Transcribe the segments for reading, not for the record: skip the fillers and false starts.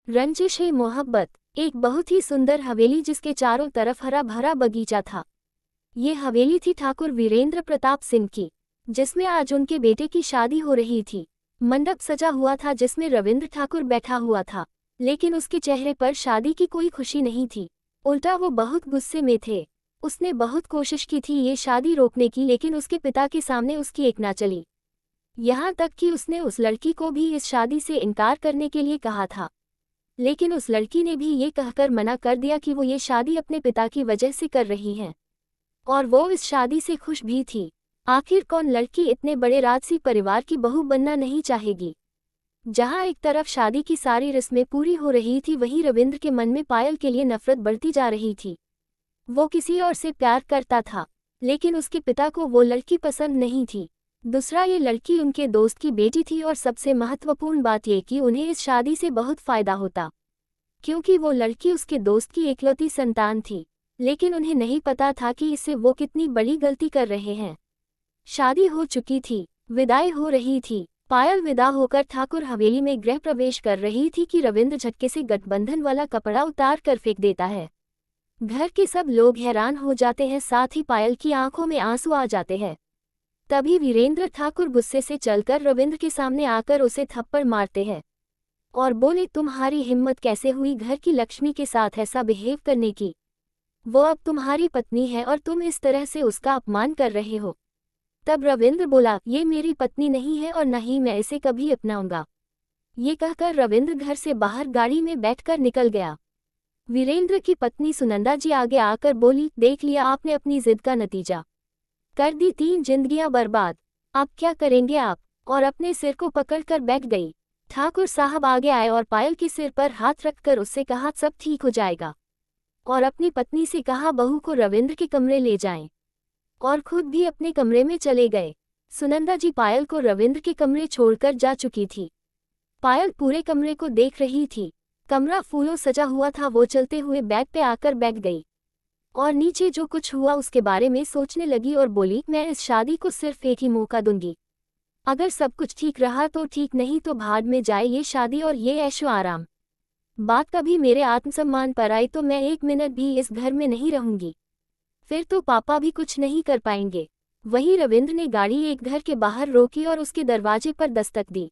रंजिश है मोहब्बत। एक बहुत ही सुंदर हवेली जिसके चारों तरफ हरा भरा बगीचा था। ये हवेली थी ठाकुर वीरेंद्र प्रताप सिंह की, जिसमें आज उनके बेटे की शादी हो रही थी। मंडप सजा हुआ था जिसमें रविंद्र ठाकुर बैठा हुआ था, लेकिन उसके चेहरे पर शादी की कोई खुशी नहीं थी। उल्टा वो बहुत गुस्से में थे। उसने बहुत कोशिश की थी ये शादी रोकने की, लेकिन उसके पिता के सामने उसकी एक ना चली। यहाँ तक कि उसने उस लड़की को भी इस शादी से इनकार करने के लिए कहा था, लेकिन उस लड़की ने भी ये कहकर मना कर दिया कि वो ये शादी अपने पिता की वजह से कर रही है, और वो इस शादी से खुश भी थी। आखिर कौन लड़की इतने बड़े राजसी परिवार की बहू बनना नहीं चाहेगी। जहाँ एक तरफ शादी की सारी रस्में पूरी हो रही थी, वहीं रविंद्र के मन में पायल के लिए नफरत बढ़ती जा रही थी। वो किसी और से प्यार करता था, लेकिन उसके पिता को वो लड़की पसंद नहीं थी। दूसरा, ये लड़की उनके दोस्त की बेटी थी, और सबसे महत्वपूर्ण बात ये कि उन्हें इस शादी से बहुत फायदा होता, क्योंकि वो लड़की उसके दोस्त की एकलौती संतान थी। लेकिन उन्हें नहीं पता था कि इससे वो कितनी बड़ी गलती कर रहे हैं। शादी हो चुकी थी, विदाई हो रही थी। पायल विदा होकर ठाकुर हवेली में गृह प्रवेश कर रही थी कि रविंद्र झटके से गठबंधन वाला कपड़ा उतार कर फेंक देता है। घर के सब लोग हैरान हो जाते हैं, साथ ही पायल की आंखों में आंसू आ जाते हैं। तभी वीरेंद्र ठाकुर गुस्से से चलकर रविंद्र के सामने आकर उसे थप्पड़ मारते हैं और बोले, तुम्हारी हिम्मत कैसे हुई घर की लक्ष्मी के साथ ऐसा बिहेव करने की। वो अब तुम्हारी पत्नी है और तुम इस तरह से उसका अपमान कर रहे हो। तब रविंद्र बोला, ये मेरी पत्नी नहीं है और न ही मैं इसे कभी अपनाऊंगा। ये कहकर रविंद्र घर से बाहर गाड़ी में बैठकर निकल गया। वीरेंद्र की पत्नी सुनंदा जी आगे आकर बोली, देख लिया आपने अपनी जिद का नतीजा, कर दी 3 जिंदगियां बर्बाद। अब क्या करेंगे आप, और अपने सिर को पकड़कर बैठ गई। ठाकुर साहब आगे आए और पायल के सिर पर हाथ रखकर उससे कहा, सब ठीक हो जाएगा, और अपनी पत्नी से कहा बहू को रविंद्र के कमरे ले जाएं, और खुद भी अपने कमरे में चले गए। सुनंदा जी पायल को रविंद्र के कमरे छोड़कर जा चुकी थी। पायल पूरे कमरे को देख रही थी। कमरा फूलों सजा हुआ था। वो चलते हुए बेड पे आकर बैठ गई और नीचे जो कुछ हुआ उसके बारे में सोचने लगी और बोली, मैं इस शादी को सिर्फ एक ही मौका दूंगी। अगर सब कुछ ठीक रहा तो ठीक, नहीं तो भाड़ में जाए ये शादी और ये ऐशो आराम। बात कभी मेरे आत्मसम्मान पर आई तो मैं 1 मिनट भी इस घर में नहीं रहूंगी, फिर तो पापा भी कुछ नहीं कर पाएंगे। वहीं रविंद्र ने गाड़ी एक घर के बाहर रोकी और उसके दरवाजे पर दस्तक दी।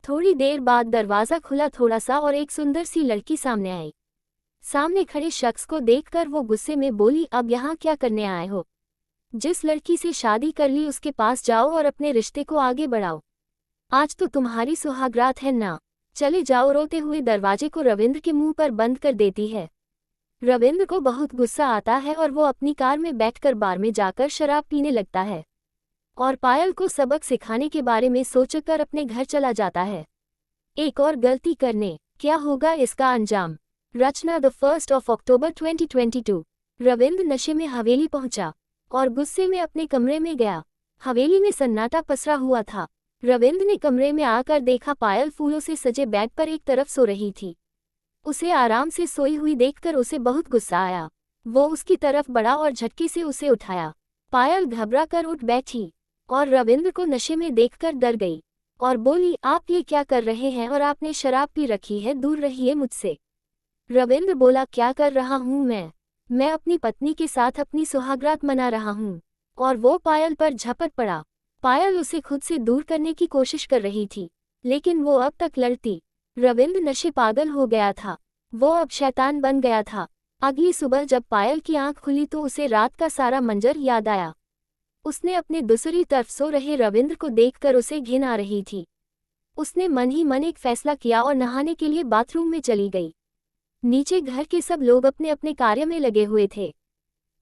थोड़ी देर बाद दरवाज़ा खुला थोड़ा सा और एक सुंदर सी लड़की सामने आई। सामने खड़े शख्स को देखकर वो गुस्से में बोली, अब यहाँ क्या करने आए हो? जिस लड़की से शादी कर ली उसके पास जाओ और अपने रिश्ते को आगे बढ़ाओ। आज तो तुम्हारी सुहागरात है ना, चले जाओ। रोते हुए दरवाजे को रविंद्र के मुंह पर बंद कर देती है। रविंद्र को बहुत गुस्सा आता है और वो अपनी कार में बैठकर बार में जाकर शराब पीने लगता है और पायल को सबक सिखाने के बारे में सोचकर अपने घर चला जाता है। एक और गलती करने, क्या होगा इसका अंजाम। रचना द 1 अक्टूबर 2022। रविंद्र नशे में हवेली पहुंचा और गुस्से में अपने कमरे में गया। हवेली में सन्नाटा पसरा हुआ था। रविंद्र ने कमरे में आकर देखा पायल फूलों से सजे बेड पर एक तरफ सो रही थी। उसे आराम से सोई हुई देखकर उसे बहुत गुस्सा आया। वो उसकी तरफ बढ़ा और झटके से उसे उठाया। पायल घबरा कर उठ बैठी और रविंद्र को नशे में देखकर डर गई और बोली, आप ये क्या कर रहे हैं और आपने शराब पी रखी है, दूर रहिए मुझसे। रविंद्र बोला, क्या कर रहा हूँ मैं अपनी पत्नी के साथ अपनी सुहागरात मना रहा हूँ। और वो पायल पर झपट पड़ा। पायल उसे खुद से दूर करने की कोशिश कर रही थी, लेकिन वो अब तक लड़ती। रविंद्र नशे पागल हो गया था। वो अब शैतान बन गया था। अगली सुबह जब पायल की आंख खुली तो उसे रात का सारा मंजर याद आया। उसने अपने दूसरी तरफ सो रहे रविंद्र को देखकर उसे घिन आ रही थी। उसने मन ही मन एक फैसला किया और नहाने के लिए बाथरूम में चली गई। नीचे घर के सब लोग अपने अपने कार्य में लगे हुए थे।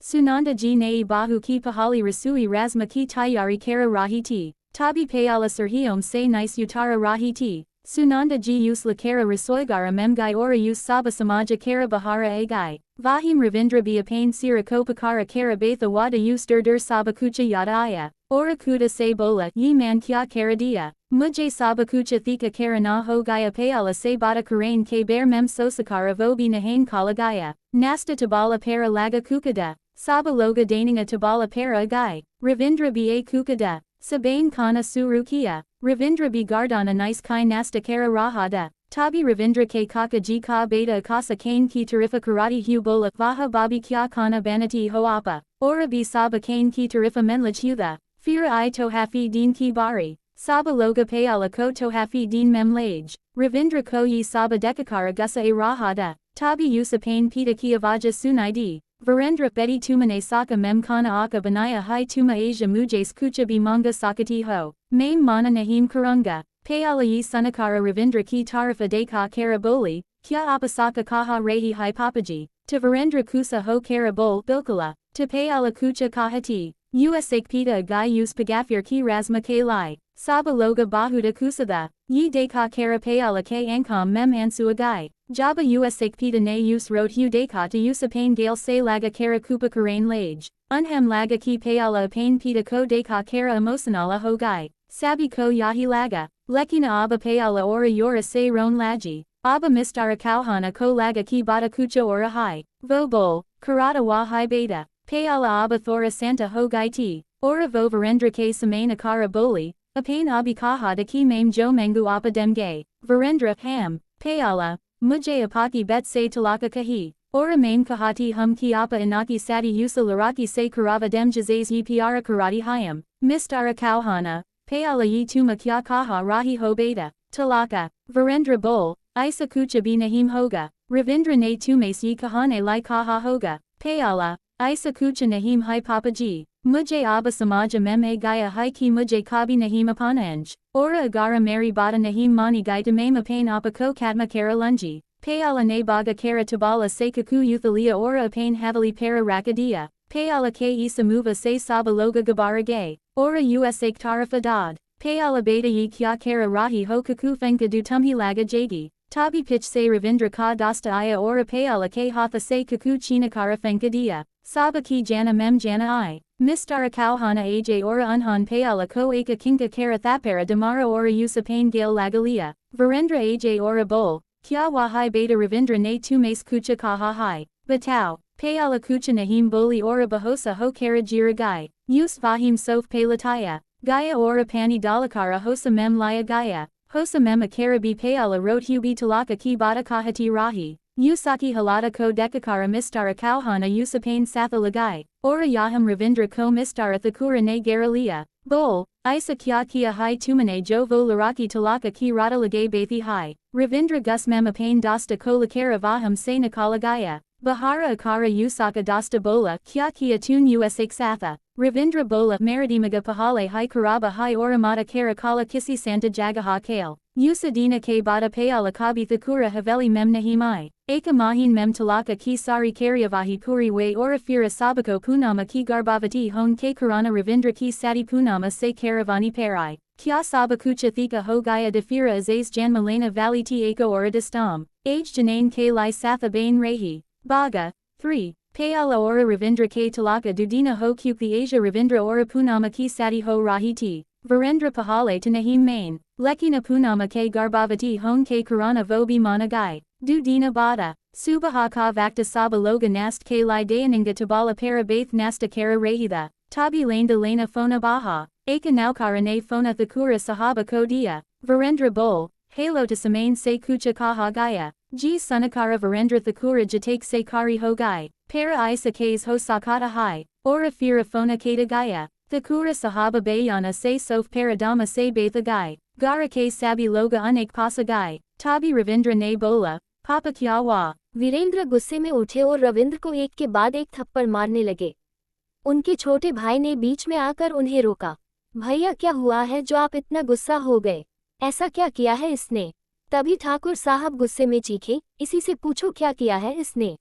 Sunanda ji nei bahu ki pahali rasui razma ki tayari kara rahiti, tabi payala surhiom se nice utara rahiti, Sunanda ji us la kara rasoigara memgai ora us saba samaja kara bahara agai, vahim ravindra biapane sira kopakara kara batha wada us dur sabakucha yadaya, ora kuda se bola ye man kya karadia, mujhe sabakucha thika kara na ho gaya payala se bada karain ke bear mem sosakara vobi nahain kalagaya, nasta tabala para laga kukada. Saba loga daninga tabala para agai, Ravindra ba kukada, Sabane kana surukia, Ravindra b gardana nice kai nasta kara rahada, Tabi Ravindra ke kaka ji ka beta akasa kane ki tarifa karati hu bola vaha babi kya kana banati hoapa, ora bi saba kane ki tarifa menlach hutha, fira I tohafi din ki bari, saba loga payala ko tohafi din mem lage, Ravindra ko yi saba dekakara gusa a rahada, tabi yusa pain pita ki avaja sunaidi. Virendra Betty Tumane Saka Mem Kana Aka Banaya Hai Tuma Asia Mujays Kucha Bi Manga Sakati Ho, Mame Mana Nahim Karunga, Payala Yi Sunakara Ravindra Ki Tarifa Deka Karaboli, Kya Apasaka Kaha Rehi Hai Papaji, to Virendra Kusa Ho Karabol Bilkala, to Payala Kucha Kahati, Usak Pita Gai Us Pagafir Ki Rasma Kalai, Saba Loga Bahuda Kusada, Yi Deka Kara Payala K Ankam Mem Ansu Agai. Jaba usak pita ne us road hu deka to usa pain gale se laga kara kupa karain lage. Unhem laga ki payala pain pita ko deka kara emosanala ho gai. Sabi ko yahi laga. Lekina aba payala ora yora se ron lagi. Aba mistara kauhana ko laga ki bata kucha ora hai. Vo bol, karata wa hai beta. Payala aba thora santa ho gai ti. Ora vo virendra ke samain akara boli. Apain abi kaha da ki mame jo mengu apa demge. Virendra ham. Payala. Mujay apaki bet se talaka kahi, ora mame kahati hum ki apa inaki sati usa laraki se karava dem jazes yi piara karati hayam, mistara kauhana, payala yi tuma kya kaha rahi ho beta, talaka, Virendra bol, isa kucha bi nahim hoga, Ravindra ne tumes yi kahane lai kaha hoga, payala, isa kucha nahim hai papaji, mujay aba samaja meme gaya hai ki mujay kabi nahim apananj. Ora agara mary bada nahim mani gai demema pain apa ko kadma kara lungi, payala ne baga kara tabala se kaku uthalia ora pain havali para rakadia, payala ke isa muva se saba loga gabara gay, ora usak tarifa dad, payala beta yi kya kara rahi ho kaku fenka du tumhi laga jadi, tabi pitch se Ravindra ka dasta aya ora payala ke hatha se kaku china kara fenka dia, saba ki jana mem jana I. Mistara kauhana aj ora unhan payala ko aka kinka kara thapara damara ora usa pain gale lagalia, Virendra aj ora bol, kya wahai beta Ravindra ne tumes kucha kaha hai, batao, payala kucha nahim boli ora bahosa ho kara jira gai, us vahim sof palataya, gaya ora pani dalakara hosa mem laya gaya, hosa mem akara bi payala rot hubi talaka ki bata kahati rahi. Usaki halata ko dekakara mistara kauhana usapain satha lagai, ora yaham Ravindra ko mistara thakura ne garalia, bol, isa kya kia hai tumane jo vo laraki talaka ki rata lagay bathi hai, Ravindra gus memapain dasta ko lakara vaham se nakala gaya, bahara akara usaka dasta bola kya kia tun usak satha, Ravindra bola maradimaga pahale hai karaba hai oramata kara kala kisi santa jagaha kale. Usadina ke bada payala kabi thakura haveli mem nahimai, eka mahin mem talaka ki sari karyavahi puri we ora fira sabako punama ki garbavati hon ke karana Ravindra ki sati punama se karavani parai, kya sabakucha thika ho gaya defira azaz jan malena valley ti eka ora distam, age janane ke lai satha bain rehi, baga, 3. Payala ora Ravindra ke talaka dudina ho kukli Asia Ravindra ora punama ki sati ho rahiti. Virendra pahale to nahim main, lekina punama ke garbavati hon ke karana vobi managai, du dina bada, subaha ka vakta saba loga nast ke lai dayaninga tabala para bath nasta kara rahida, tabi landa lena fona baha, eka naukara ne fona thakura sahaba kodia, Virendra bol, halo to samain se kucha kaha gaya, ji sunakara Virendra thakura jatake se kari ho gai, para isa kes ho sakata hai, ora fira fona kata gaya. Thakura sahaba bayana se sof paradama se betha gai, gara ke sabi loga unek pasa gai, tabi Ravindra ne bola, papa kya wa. Virendra गुस्से में उठे और रविंद्र को एक के बाद एक थप्पड़ मारने लगे। उनके छोटे भाई ने बीच में आकर उन्हें रोका। भैया क्या हुआ है जो आप इतना गुस्सा हो गए? ऐसा क्या किया है इसने? तभी ठाकुर साहब गुस्से में चीखे, इसी से पूछो क्या किया है इसने?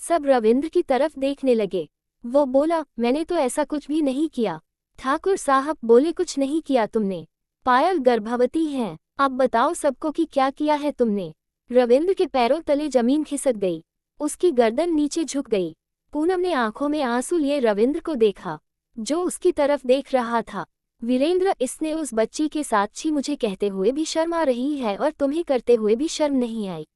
सब रविंद्र की तरफ देखने लगे। वो बोला, मैंने तो ऐसा कुछ भी नहीं किया। ठाकुर साहब बोले, कुछ नहीं किया तुमने? पायल गर्भवती है, अब बताओ सबको कि क्या किया है तुमने? रविंद्र के पैरों तले जमीन खिसक गई, उसकी गर्दन नीचे झुक गई। पूनम ने आंखों में आंसू लिए रविंद्र को देखा, जो उसकी तरफ देख रहा था। वीरेंद्र, इसने उस बच्ची के साथ छी मुझे कहते हुए भी शर्म आ रही है और तुम्हें करते हुए भी शर्म नहीं आई।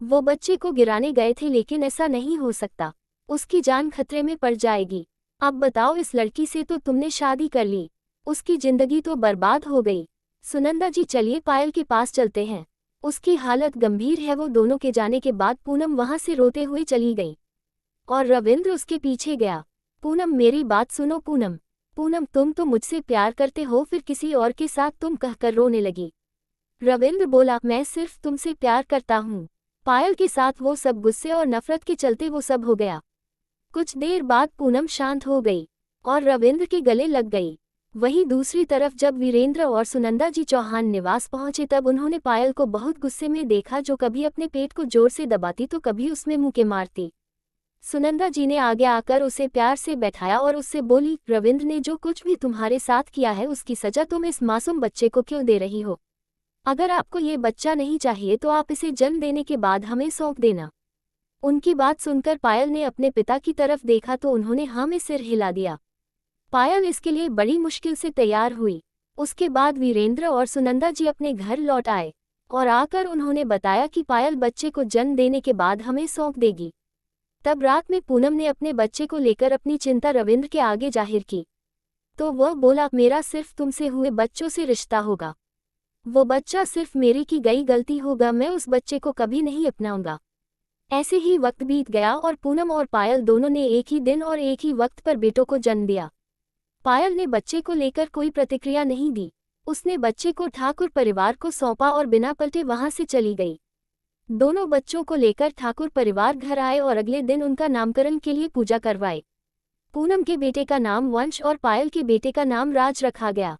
वो बच्चे को गिराने गए थे लेकिन ऐसा नहीं हो सकता, उसकी जान खतरे में पड़ जाएगी। अब बताओ, इस लड़की से तो तुमने शादी कर ली, उसकी जिंदगी तो बर्बाद हो गई। सुनंदा जी, चलिए पायल के पास चलते हैं। उसकी हालत गंभीर है। वो दोनों के जाने के बाद पूनम वहां से रोते हुए चली गई और रविंद्र उसके पीछे गया। पूनम, मेरी बात सुनो पूनम। पूनम, तुम तो मुझसे प्यार करते हो, फिर किसी और के साथ तुम कहकर रोने लगी। रविंद्र बोला, मैं सिर्फ तुमसे प्यार करता हूँ। पायल के साथ वो सब गुस्से और नफरत के चलते वो सब हो गया। कुछ देर बाद पूनम शांत हो गई और रविंद्र के गले लग गई। वहीं दूसरी तरफ जब वीरेंद्र और सुनंदा जी चौहान निवास पहुंचे तब उन्होंने पायल को बहुत गुस्से में देखा, जो कभी अपने पेट को जोर से दबाती तो कभी उसमें मुक्के मारती। सुनंदा जी ने आगे आकर उसे प्यार से बैठाया और उससे बोली, रविंद्र ने जो कुछ भी तुम्हारे साथ किया है उसकी सजा तुम इस मासूम बच्चे को क्यों दे रही हो? अगर आपको ये बच्चा नहीं चाहिए तो आप इसे जन्म देने के बाद हमें सौंप देना। उनकी बात सुनकर पायल ने अपने पिता की तरफ देखा तो उन्होंने हाँ में सिर हिला दिया। पायल इसके लिए बड़ी मुश्किल से तैयार हुई। उसके बाद वीरेंद्र और सुनंदा जी अपने घर लौट आए और आकर उन्होंने बताया कि पायल बच्चे को जन्म देने के बाद हमें सौंप देगी। तब रात में पूनम ने अपने बच्चे को लेकर अपनी चिंता रविंद्र के आगे जाहिर की तो वह बोला, मेरा सिर्फ तुमसे हुए बच्चों से रिश्ता होगा। वो बच्चा सिर्फ मेरी की गई गलती होगा, मैं उस बच्चे को कभी नहीं अपनाऊंगा। ऐसे ही वक्त बीत गया और पूनम और पायल दोनों ने एक ही दिन और एक ही वक्त पर बेटों को जन्म दिया। पायल ने बच्चे को लेकर कोई प्रतिक्रिया नहीं दी। उसने बच्चे को ठाकुर परिवार को सौंपा और बिना पलटे वहां से चली गई। दोनों बच्चों को लेकर ठाकुर परिवार घर आए और अगले दिन उनका नामकरण के लिए पूजा करवाई। पूनम के बेटे का नाम वंश और पायल के बेटे का नाम राज रखा गया।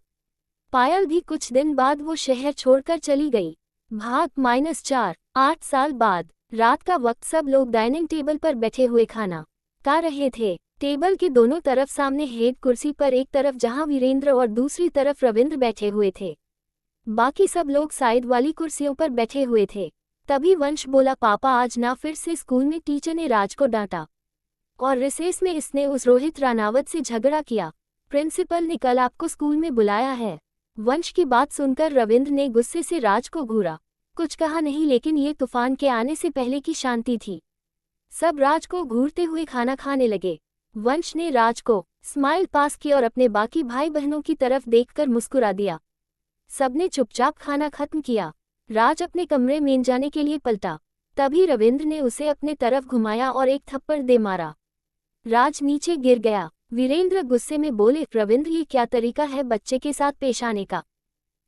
पायल भी कुछ दिन बाद वो शहर छोड़कर चली गई। भाग -4 8 साल बाद रात का वक्त सब लोग डाइनिंग टेबल पर बैठे हुए खाना खा रहे थे। टेबल के दोनों तरफ सामने हेड कुर्सी पर एक तरफ जहां वीरेंद्र और दूसरी तरफ रविंद्र बैठे हुए थे। बाकी सब लोग साइड वाली कुर्सियों पर बैठे हुए थे। तभी वंश बोला, पापा आज ना फिर से स्कूल में टीचर ने राज को डांटा और रिसेस में इसने उस रोहित रानावत से झगड़ा किया। प्रिंसिपल ने कल आपको स्कूल में बुलाया है। वंश की बात सुनकर रविंद्र ने गुस्से से राज को घूरा। कुछ कहा नहीं, लेकिन ये तूफान के आने से पहले की शांति थी। सब राज को घूरते हुए खाना खाने लगे। वंश ने राज को स्माइल पास की और अपने बाकी भाई बहनों की तरफ देखकर मुस्कुरा दिया। सबने चुपचाप खाना खत्म किया। राज अपने कमरे में जाने के लिए पलटा। तभी रविंद्र ने उसे अपने तरफ घुमाया और एक थप्पड़ दे मारा। राज नीचे गिर गया। वीरेंद्र गुस्से में बोले, रविंद्र ये क्या तरीका है बच्चे के साथ पेश आने का?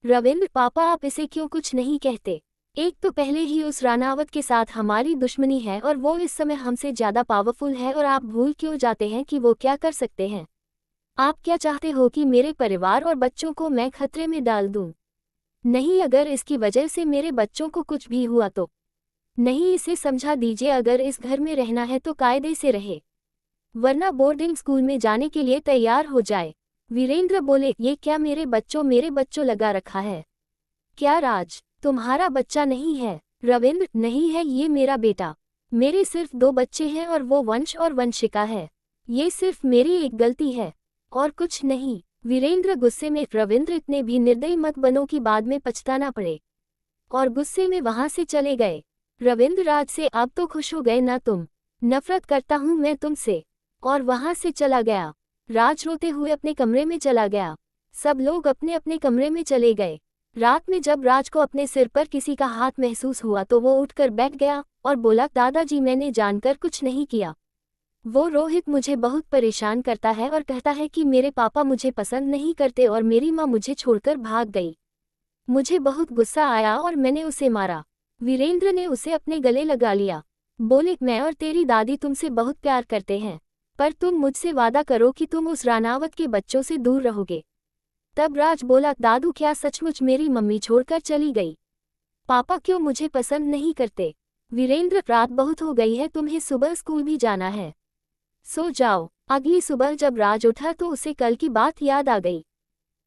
रविंद्र, पापा आप इसे क्यों कुछ नहीं कहते? एक तो पहले ही उस रानावत के साथ हमारी दुश्मनी है और वो इस समय हमसे ज्यादा पावरफुल है, और आप भूल क्यों जाते हैं कि वो क्या कर सकते हैं? आप क्या चाहते हो कि मेरे परिवार और बच्चों को मैं खतरे में डाल दूं? नहीं, अगर इसकी वजह से मेरे बच्चों को कुछ भी हुआ तो? नहीं, इसे समझा दीजिए अगर इस घर में रहना है तो कायदे से रहे, वरना बोर्डिंग स्कूल में जाने के लिए तैयार हो जाए। वीरेंद्र बोले, ये क्या मेरे बच्चों लगा रखा है? क्या राज तुम्हारा बच्चा नहीं है? रविंद्र, नहीं है, ये मेरा बेटा। मेरे सिर्फ 2 बच्चे हैं और वो वंश और वंशिका है। ये सिर्फ मेरी एक गलती है और कुछ नहीं। वीरेंद्र गुस्से में, रविंद्र इतने भी निर्दयी मत बनो कि बाद में पछताना पड़े, और गुस्से में वहां से चले गए। रविंद्र, राज से अब तो खुश हो गए ना तुम? नफरत करता हूं मैं तुमसे। और वहां से चला गया। राज रोते हुए अपने कमरे में चला गया। सब लोग अपने अपने कमरे में चले गए। रात में जब राज को अपने सिर पर किसी का हाथ महसूस हुआ तो वो उठकर बैठ गया और बोला, दादाजी मैंने जानकर कुछ नहीं किया। वो रोहित मुझे बहुत परेशान करता है और कहता है कि मेरे पापा मुझे पसंद नहीं करते और मेरी माँ मुझे छोड़कर भाग गई। मुझे बहुत गुस्सा आया और मैंने उसे मारा। वीरेंद्र ने उसे अपने गले लगा लिया। बोले, मैं और तेरी दादी तुमसे बहुत प्यार करते हैं, पर तुम मुझसे वादा करो कि तुम उस रानावत के बच्चों से दूर रहोगे। तब राज बोला, दादू क्या सचमुच मेरी मम्मी छोड़कर चली गई? पापा क्यों मुझे पसंद नहीं करते? वीरेंद्र, रात बहुत हो गई है, तुम्हें सुबह स्कूल भी जाना है, सो जाओ। अगली सुबह जब राज उठा तो उसे कल की बात याद आ गई।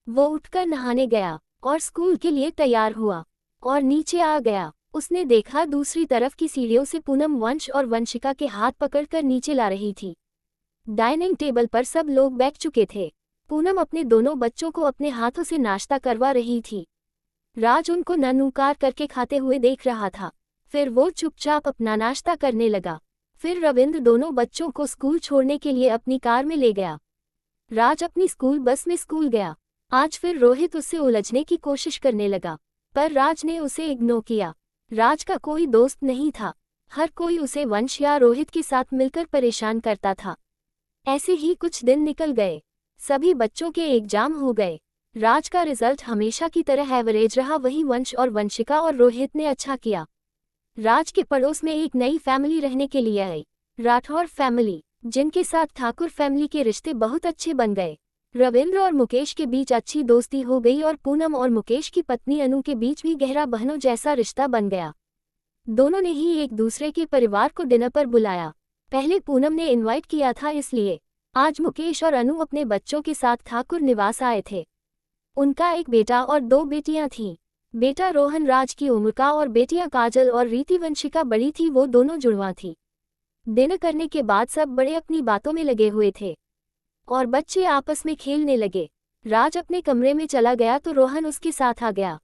वो उठकर नहाने गया और स्कूल के लिए तैयार हुआ और नीचे आ गया। उसने देखा दूसरी तरफ की सीढ़ियों से पूनम वंश और वंशिका के हाथ पकड़कर नीचे ला रही थी। डाइनिंग टेबल पर सब लोग बैठ चुके थे। पूनम अपने दोनों बच्चों को अपने हाथों से नाश्ता करवा रही थी। राज उनको ननुकार करके खाते हुए देख रहा था। फिर वो चुपचाप अपना नाश्ता करने लगा। फिर रविंद्र दोनों बच्चों को स्कूल छोड़ने के लिए अपनी कार में ले गया। राज अपनी स्कूल बस में स्कूल गया। आज फिर रोहित उससे उलझने की कोशिश करने लगा, पर राज ने उसे इग्नोर किया। राज का कोई दोस्त नहीं था। हर कोई उसे वंश या रोहित के साथ मिलकर परेशान करता था। ऐसे ही कुछ दिन निकल गए। सभी बच्चों के एग्जाम हो गए। राज का रिजल्ट हमेशा की तरह एवरेज रहा। वहीं वंश और वंशिका और रोहित ने अच्छा किया। राज के पड़ोस में एक नई फैमिली रहने के लिए आई, राठौर फैमिली, जिनके साथ ठाकुर फैमिली के रिश्ते बहुत अच्छे बन गए। रविंद्र और मुकेश के बीच अच्छी दोस्ती हो गई और पूनम और मुकेश की पत्नी अनु के बीच भी गहरा बहनों जैसा रिश्ता बन गया। दोनों ने ही एक दूसरे के परिवार को डिनर पर बुलाया। पहले पूनम ने इनवाइट किया था, इसलिए आज मुकेश और अनु अपने बच्चों के साथ ठाकुर निवास आए थे। उनका एक बेटा और 2 बेटियां थीं। बेटा रोहन राज की उम्र का और बेटियां काजल और रीति वंशिका बड़ी थी, वो दोनों जुड़वा थी। डिनर करने के बाद सब बड़े अपनी बातों में लगे हुए थे और बच्चे आपस में खेलने लगे। राज अपने कमरे में चला गया तो रोहन उसके साथ आ गया।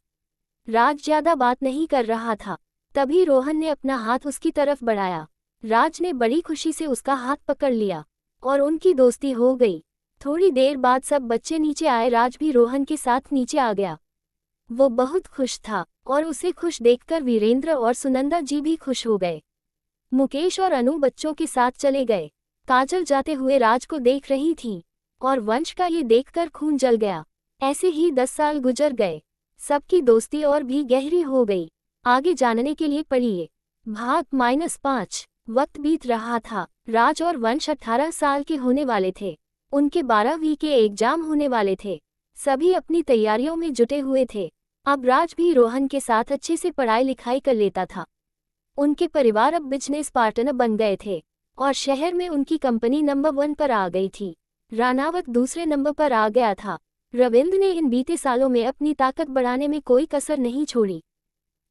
राज ज्यादा बात नहीं कर रहा था। तभी रोहन ने अपना हाथ उसकी तरफ बढ़ाया। राज ने बड़ी खुशी से उसका हाथ पकड़ लिया और उनकी दोस्ती हो गई। थोड़ी देर बाद सब बच्चे नीचे आए। राज भी रोहन के साथ नीचे आ गया। वो बहुत खुश था और उसे खुश देखकर वीरेंद्र और सुनंदा जी भी खुश हो गए। मुकेश और अनु बच्चों के साथ चले गए। काजल जाते हुए राज को देख रही थी और वंश का ये देखकर खून जल गया। ऐसे ही 10 साल गुजर गए। सबकी दोस्ती और भी गहरी हो गई। आगे जानने के लिए पढ़िए भाग -5। वक्त बीत रहा था। राज और वंश 18 साल के होने वाले थे। उनके 12वीं के एग्जाम होने वाले थे। सभी अपनी तैयारियों में जुटे हुए थे। अब राज भी रोहन के साथ अच्छे से पढ़ाई लिखाई कर लेता था। उनके परिवार अब बिजनेस पार्टनर बन गए थे और शहर में उनकी कंपनी नंबर 1 पर आ गई थी। रानावत दूसरे नंबर पर आ गया था। रविंद्र ने इन बीते सालों में अपनी ताकत बढ़ाने में कोई कसर नहीं छोड़ी,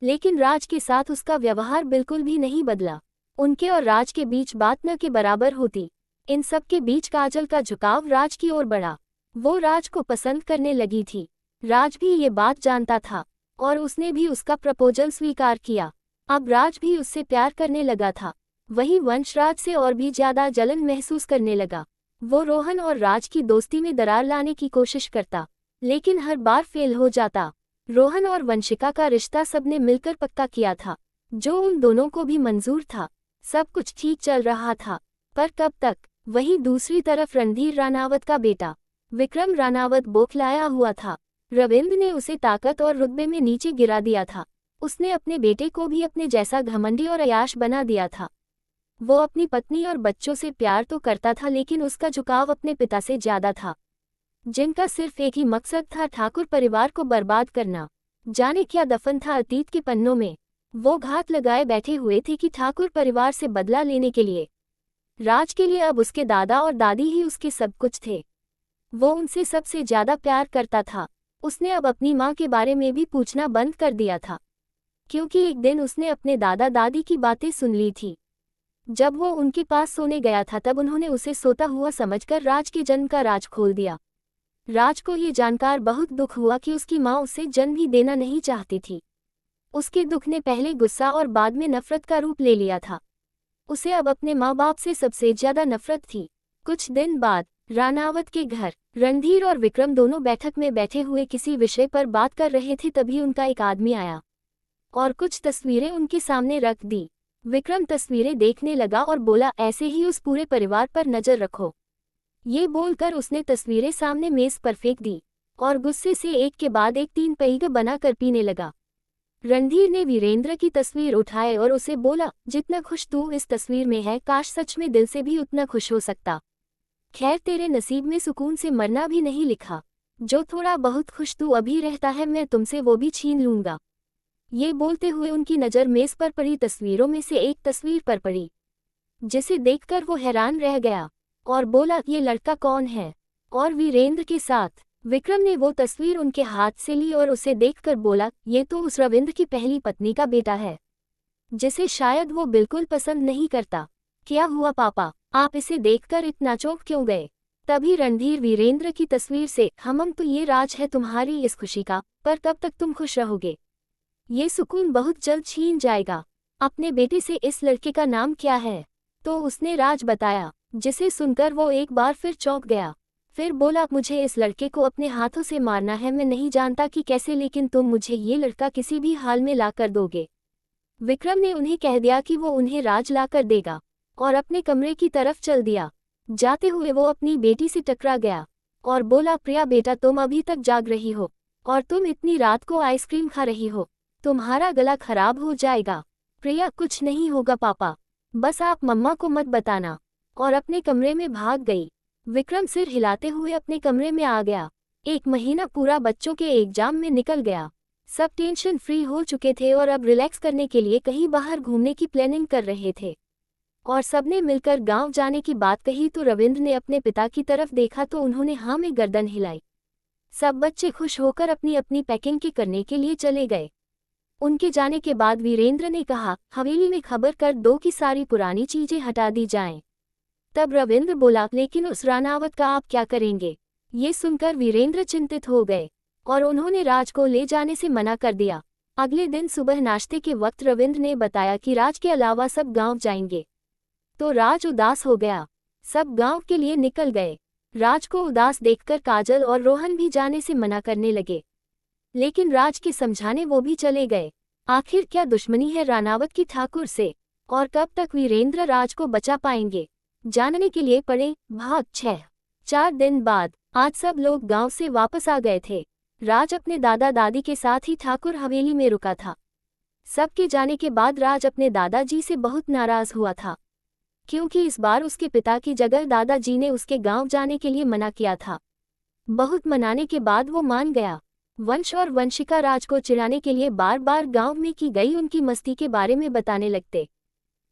लेकिन राज के साथ उसका व्यवहार बिल्कुल भी नहीं बदला। उनके और राज के बीच बात न के बराबर होती। इन सब के बीच काजल का झुकाव राज की ओर बढ़ा। वो राज को पसंद करने लगी थी। राज भी ये बात जानता था और उसने भी उसका प्रपोजल स्वीकार किया। अब राज भी उससे प्यार करने लगा था। वहीं वंश राज से और भी ज्यादा जलन महसूस करने लगा। वो रोहन और राज की दोस्ती में दरार लाने की कोशिश करता, लेकिन हर बार फेल हो जाता। रोहन और वंशिका का रिश्ता सबने मिलकर पक्का किया था, जो उन दोनों को भी मंजूर था। सब कुछ ठीक चल रहा था, पर कब तक। वहीं दूसरी तरफ रणधीर रानावत का बेटा विक्रम रानावत बौखलाया हुआ था। रविंद्र ने उसे ताकत और रुतबे में नीचे गिरा दिया था। उसने अपने बेटे को भी अपने जैसा घमंडी और अयाश बना दिया था। वो अपनी पत्नी और बच्चों से प्यार तो करता था, लेकिन उसका झुकाव अपने पिता से ज्यादा था, जिनका सिर्फ एक ही मकसद था, ठाकुर परिवार को बर्बाद करना। जाने क्या दफन था अतीत के पन्नों में। वो घात लगाए बैठे हुए थे कि ठाकुर परिवार से बदला लेने के लिए। राज के लिए अब उसके दादा और दादी ही उसके सब कुछ थे। वो उनसे सबसे ज्यादा प्यार करता था। उसने अब अपनी माँ के बारे में भी पूछना बंद कर दिया था, क्योंकि एक दिन उसने अपने दादा दादी की बातें सुन ली थी। जब वो उनके पास सोने गया था तब उन्होंने उसे सोता हुआ समझकर राज के जन्म का राज खोल दिया। राज को ये जानकर बहुत दुख हुआ कि उसकी माँ उसे जन्म ही देना नहीं चाहती थी। उसके दुख ने पहले गुस्सा और बाद में नफरत का रूप ले लिया था। उसे अब अपने माँ बाप से सबसे ज्यादा नफरत थी। कुछ दिन बाद रानावत के घर रणधीर और विक्रम दोनों बैठक में बैठे हुए किसी विषय पर बात कर रहे थे। तभी उनका एक आदमी आया और कुछ तस्वीरें उनके सामने रख दी। विक्रम तस्वीरें देखने लगा और बोला, ऐसे ही उस पूरे परिवार पर नजर रखो। ये बोलकर उसने तस्वीरें सामने मेज पर फेंक दी और गुस्से से एक के बाद एक 3 पैग बनाकर पीने लगा। रणधीर ने वीरेंद्र की तस्वीर उठाए और उसे बोला, जितना खुश तू इस तस्वीर में है, काश सच में दिल से भी उतना खुश हो सकता। खैर, तेरे नसीब में सुकून से मरना भी नहीं लिखा। जो थोड़ा बहुत खुश तू अभी रहता है, मैं तुमसे वो भी छीन लूंगा। ये बोलते हुए उनकी नज़र मेज पर पड़ी तस्वीरों में से एक तस्वीर पर पड़ी, जिसे देखकर वो हैरान रह गया और बोला, ये लड़का कौन है? और वीरेंद्र के साथ विक्रम ने वो तस्वीर उनके हाथ से ली और उसे देखकर बोला, ये तो उस रविंद्र की पहली पत्नी का बेटा है, जिसे शायद वो बिल्कुल पसंद नहीं करता। क्या हुआ पापा, आप इसे देखकर इतना चौंक क्यों गए? तभी रणधीर वीरेंद्र की तस्वीर से, हम तो ये राज है तुम्हारी इस खुशी का, पर कब तक तुम खुश रहोगे? ये सुकून बहुत जल्द छीन जाएगा। अपने बेटे से इस लड़के का नाम क्या है? तो उसने राज बताया, जिसे सुनकर वो एक बार फिर चौंक गया। फिर बोला, मुझे इस लड़के को अपने हाथों से मारना है। मैं नहीं जानता कि कैसे, लेकिन तुम मुझे ये लड़का किसी भी हाल में ला कर दोगे। विक्रम ने उन्हें कह दिया कि वो उन्हें राज ला कर देगा और अपने कमरे की तरफ चल दिया। जाते हुए वो अपनी बेटी से टकरा गया और बोला, प्रिया बेटा, तुम अभी तक जाग रही हो और तुम इतनी रात को आइसक्रीम खा रही हो, तुम्हारा गला खराब हो जाएगा। प्रिया, कुछ नहीं होगा पापा, बस आप मम्मा को मत बताना, और अपने कमरे में भाग गई। विक्रम सिर हिलाते हुए अपने कमरे में आ गया। 1 महीना पूरा बच्चों के एग्जाम में निकल गया। सब टेंशन फ्री हो चुके थे और अब रिलैक्स करने के लिए कहीं बाहर घूमने की प्लानिंग कर रहे थे और सबने मिलकर गांव जाने की बात कही तो रविंद्र ने अपने पिता की तरफ देखा तो उन्होंने हाँ में गर्दन हिलाई। सब बच्चे खुश होकर अपनी अपनी पैकिंग के करने के लिए चले गए। उनके जाने के बाद वीरेंद्र ने कहा, हवेली में खबर कर दो कि सारी पुरानी चीजें हटा दी जाएं। तब रविंद्र बोला, लेकिन उस रानावत का आप क्या करेंगे? ये सुनकर वीरेंद्र चिंतित हो गए और उन्होंने राज को ले जाने से मना कर दिया। अगले दिन सुबह नाश्ते के वक्त रविंद्र ने बताया कि राज के अलावा सब गांव जाएंगे, तो राज उदास हो गया। सब गांव के लिए निकल गए। राज को उदास देखकर काजल और रोहन भी जाने से मना करने लगे, लेकिन राज के समझाने वो भी चले गए। आखिर क्या दुश्मनी है रानावत की ठाकुर से, और कब तक वीरेंद्र राज को बचा पाएंगे? जानने के लिए पढ़ें भाग 6। 4 दिन बाद आज सब लोग गांव से वापस आ गए थे। राज अपने दादा दादी के साथ ही ठाकुर हवेली में रुका था। सबके जाने के बाद राज अपने दादाजी से बहुत नाराज हुआ था, क्योंकि इस बार उसके पिता की जगह दादाजी ने उसके गांव जाने के लिए मना किया था। बहुत मनाने के बाद वो मान गया। वंश और वंशिका राज को चिढ़ाने के लिए बार बार गांव में की गई उनकी मस्ती के बारे में बताने लगते,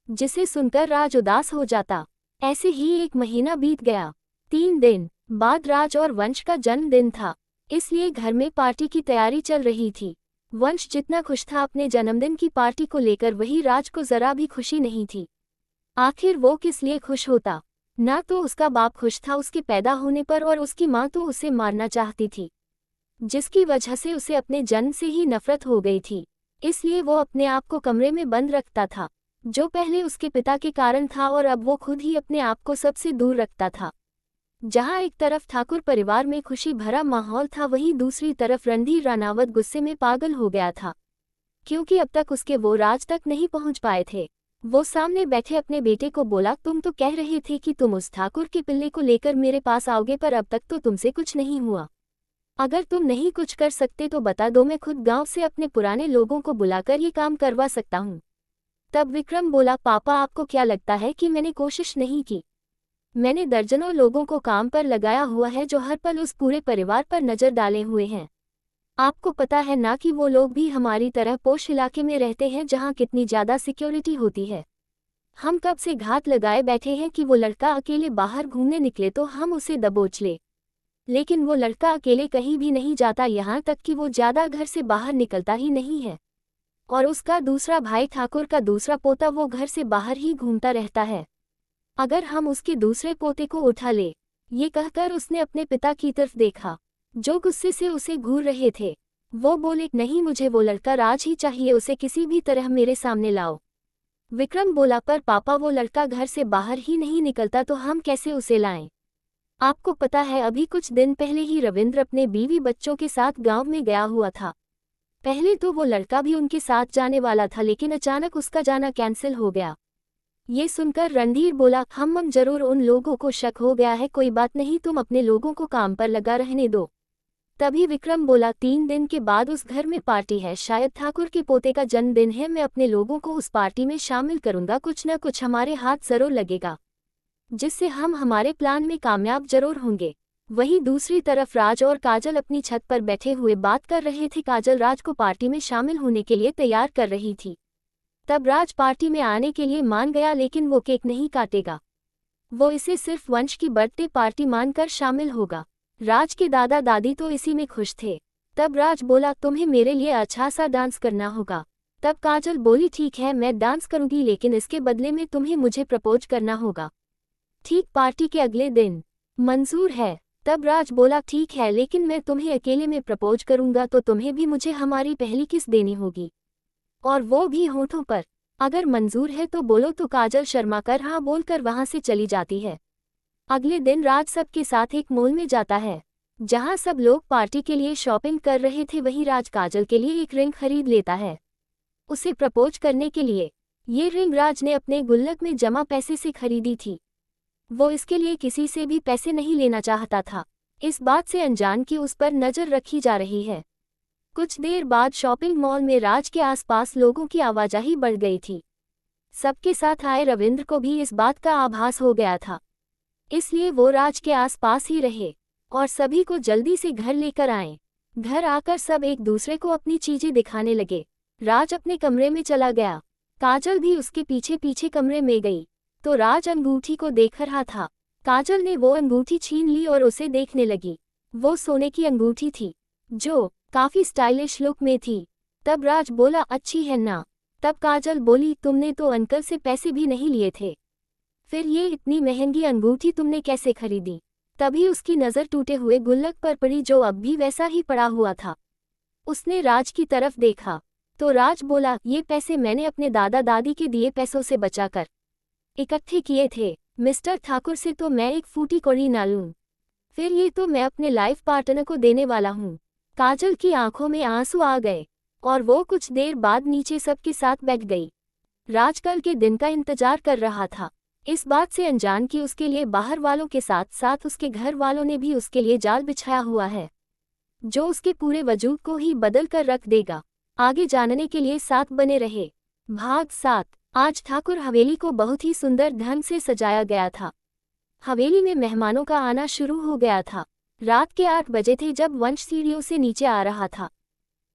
जिसे सुनकर राज उदास हो जाता। ऐसे ही 1 महीना बीत गया। 3 दिन बाद राज और वंश का जन्मदिन था, इसलिए घर में पार्टी की तैयारी चल रही थी। वंश जितना खुश था अपने जन्मदिन की पार्टी को लेकर, वही राज को जरा भी खुशी नहीं थी। आखिर वो किस लिए खुश होता? ना तो उसका बाप खुश था उसके पैदा होने पर, और उसकी माँ तो उसे मारना चाहती थी, जिसकी वजह से उसे अपने जन्म से ही नफरत हो गई थी। इसलिए वो अपने आप को कमरे में बंद रखता था, जो पहले उसके पिता के कारण था, और अब वो खुद ही अपने आप को सबसे दूर रखता था। जहाँ एक तरफ ठाकुर परिवार में खुशी भरा माहौल था, वहीं दूसरी तरफ रणधीर रानावत गुस्से में पागल हो गया था, क्योंकि अब तक उसके वो राज तक नहीं पहुंच पाए थे। वो सामने बैठे अपने बेटे को बोला, तुम तो कह रहे थे कि तुम उस ठाकुर के पिल्ले को लेकर मेरे पास आओगे, पर अब तक तो तुमसे कुछ नहीं हुआ। अगर तुम नहीं कुछ कर सकते तो बता दो, मैं खुद गांव से अपने पुराने लोगों को बुलाकर ये काम करवा सकता हूँ। तब विक्रम बोला, पापा, आपको क्या लगता है कि मैंने कोशिश नहीं की? मैंने दर्जनों लोगों को काम पर लगाया हुआ है, जो हर पल उस पूरे परिवार पर नजर डाले हुए हैं। आपको पता है ना कि वो लोग भी हमारी तरह पोश इलाके में रहते हैं, जहाँ कितनी ज्यादा सिक्योरिटी होती है। हम कब से घात लगाए बैठे हैं कि वो लड़का अकेले बाहर घूमने निकले तो हम उसे दबोच ले, लेकिन वो लड़का अकेले कहीं भी नहीं जाता, यहाँ तक कि वो ज्यादा घर से बाहर निकलता ही नहीं है। और उसका दूसरा भाई ठाकुर का दूसरा पोता, वो घर से बाहर ही घूमता रहता है। अगर हम उसके दूसरे पोते को उठा ले। ये कहकर उसने अपने पिता की तरफ देखा, जो गुस्से से उसे घूर रहे थे। वो बोले, नहीं, मुझे वो लड़का राज ही चाहिए, उसे किसी भी तरह मेरे सामने लाओ। विक्रम बोला, पर पापा, वो लड़का घर से बाहर ही नहीं निकलता, तो हम कैसे उसे लाएं? आपको पता है, अभी कुछ दिन पहले ही रविंद्र अपने बीवी बच्चों के साथ गांव में गया हुआ था। पहले तो वो लड़का भी उनके साथ जाने वाला था, लेकिन अचानक उसका जाना कैंसिल हो गया। ये सुनकर रणधीर बोला, हम जरूर उन लोगों को शक हो गया है, कोई बात नहीं, तुम अपने लोगों को काम पर लगा रहने दो। तभी विक्रम बोला, 3 दिन के बाद उस घर में पार्टी है, शायद ठाकुर के पोते का जन्मदिन है, मैं अपने लोगों को उस पार्टी में शामिल करूंगा, कुछ न कुछ हमारे हाथ जरूर लगेगा, जिससे हम हमारे प्लान में कामयाब जरूर होंगे। वहीं दूसरी तरफ राज और काजल अपनी छत पर बैठे हुए बात कर रहे थे। काजल राज को पार्टी में शामिल होने के लिए तैयार कर रही थी। तब राज पार्टी में आने के लिए मान गया, लेकिन वो केक नहीं काटेगा, वो इसे सिर्फ वंश की बर्थडे पार्टी मानकर शामिल होगा। राज के दादा दादी तो इसी में खुश थे। तब राज बोला, तुम्हें मेरे लिए अच्छा सा डांस करना होगा। तब काजल बोली, ठीक है, मैं डांस करूंगी, लेकिन इसके बदले में तुम्हें मुझे प्रपोज करना होगा। ठीक पार्टी के अगले दिन। मंजूर है। तब राज बोला, ठीक है, लेकिन मैं तुम्हें अकेले में प्रपोज करूंगा, तो तुम्हें भी मुझे हमारी पहली किस देनी होगी, और वो भी होठों पर। अगर मंजूर है तो बोलो। तो काजल शर्मा कर हाँ बोलकर वहां से चली जाती है। अगले दिन राज सबके साथ एक मॉल में जाता है, जहां सब लोग पार्टी के लिए शॉपिंग कर रहे थे। वहीं राज काजल के लिए एक रिंग खरीद लेता है। उसे प्रपोज करने के लिए। ये रिंग राज ने अपने गुल्लक में जमा पैसे से खरीदी थी। वो इसके लिए किसी से भी पैसे नहीं लेना चाहता था, इस बात से अनजान कि उस पर नजर रखी जा रही है। कुछ देर बाद शॉपिंग मॉल में राज के आसपास लोगों की आवाजाही बढ़ गई थी। सबके साथ आए रविंद्र को भी इस बात का आभास हो गया था, इसलिए वो राज के आसपास ही रहे और सभी को जल्दी से घर लेकर आए। घर आकर सब एक दूसरे को अपनी चीजें दिखाने लगे। राज अपने कमरे में चला गया, काजल भी उसके पीछे पीछे कमरे में गई, तो राज अंगूठी को देख रहा था। काजल ने वो अंगूठी छीन ली और उसे देखने लगी। वो सोने की अंगूठी थी जो काफी स्टाइलिश लुक में थी। तब राज बोला, अच्छी है ना? तब काजल बोली, तुमने तो अंकल से पैसे भी नहीं लिए थे, फिर ये इतनी महंगी अंगूठी तुमने कैसे खरीदी? तभी उसकी नज़र टूटे हुए गुल्लक पर पड़ी जो अब भी वैसा ही पड़ा हुआ था। उसने राज की तरफ देखा तो राज बोला, ये पैसे मैंने अपने दादा दादी के दिए पैसों से बचाकर इकट्ठे किए थे। मिस्टर ठाकुर से तो मैं एक फूटी कौड़ी ना लूं, फिर ये तो मैं अपने लाइफ पार्टनर को देने वाला हूँ। काजल की आंखों में आंसू आ गए और वो कुछ देर बाद नीचे सबके साथ बैठ गई। राज कल के दिन का इंतजार कर रहा था, इस बात से अनजान कि उसके लिए बाहर वालों के साथ साथ उसके घर वालों ने भी उसके लिए जाल बिछाया हुआ है, जो उसके पूरे वजूद को ही बदल कर रख देगा। आगे जानने के लिए साथ बने रहे। भाग 7। आज ठाकुर हवेली को बहुत ही सुंदर ढंग से सजाया गया था। हवेली में मेहमानों का आना शुरू हो गया था। रात के 8 बजे थे जब वंश सीढ़ियों से नीचे आ रहा था।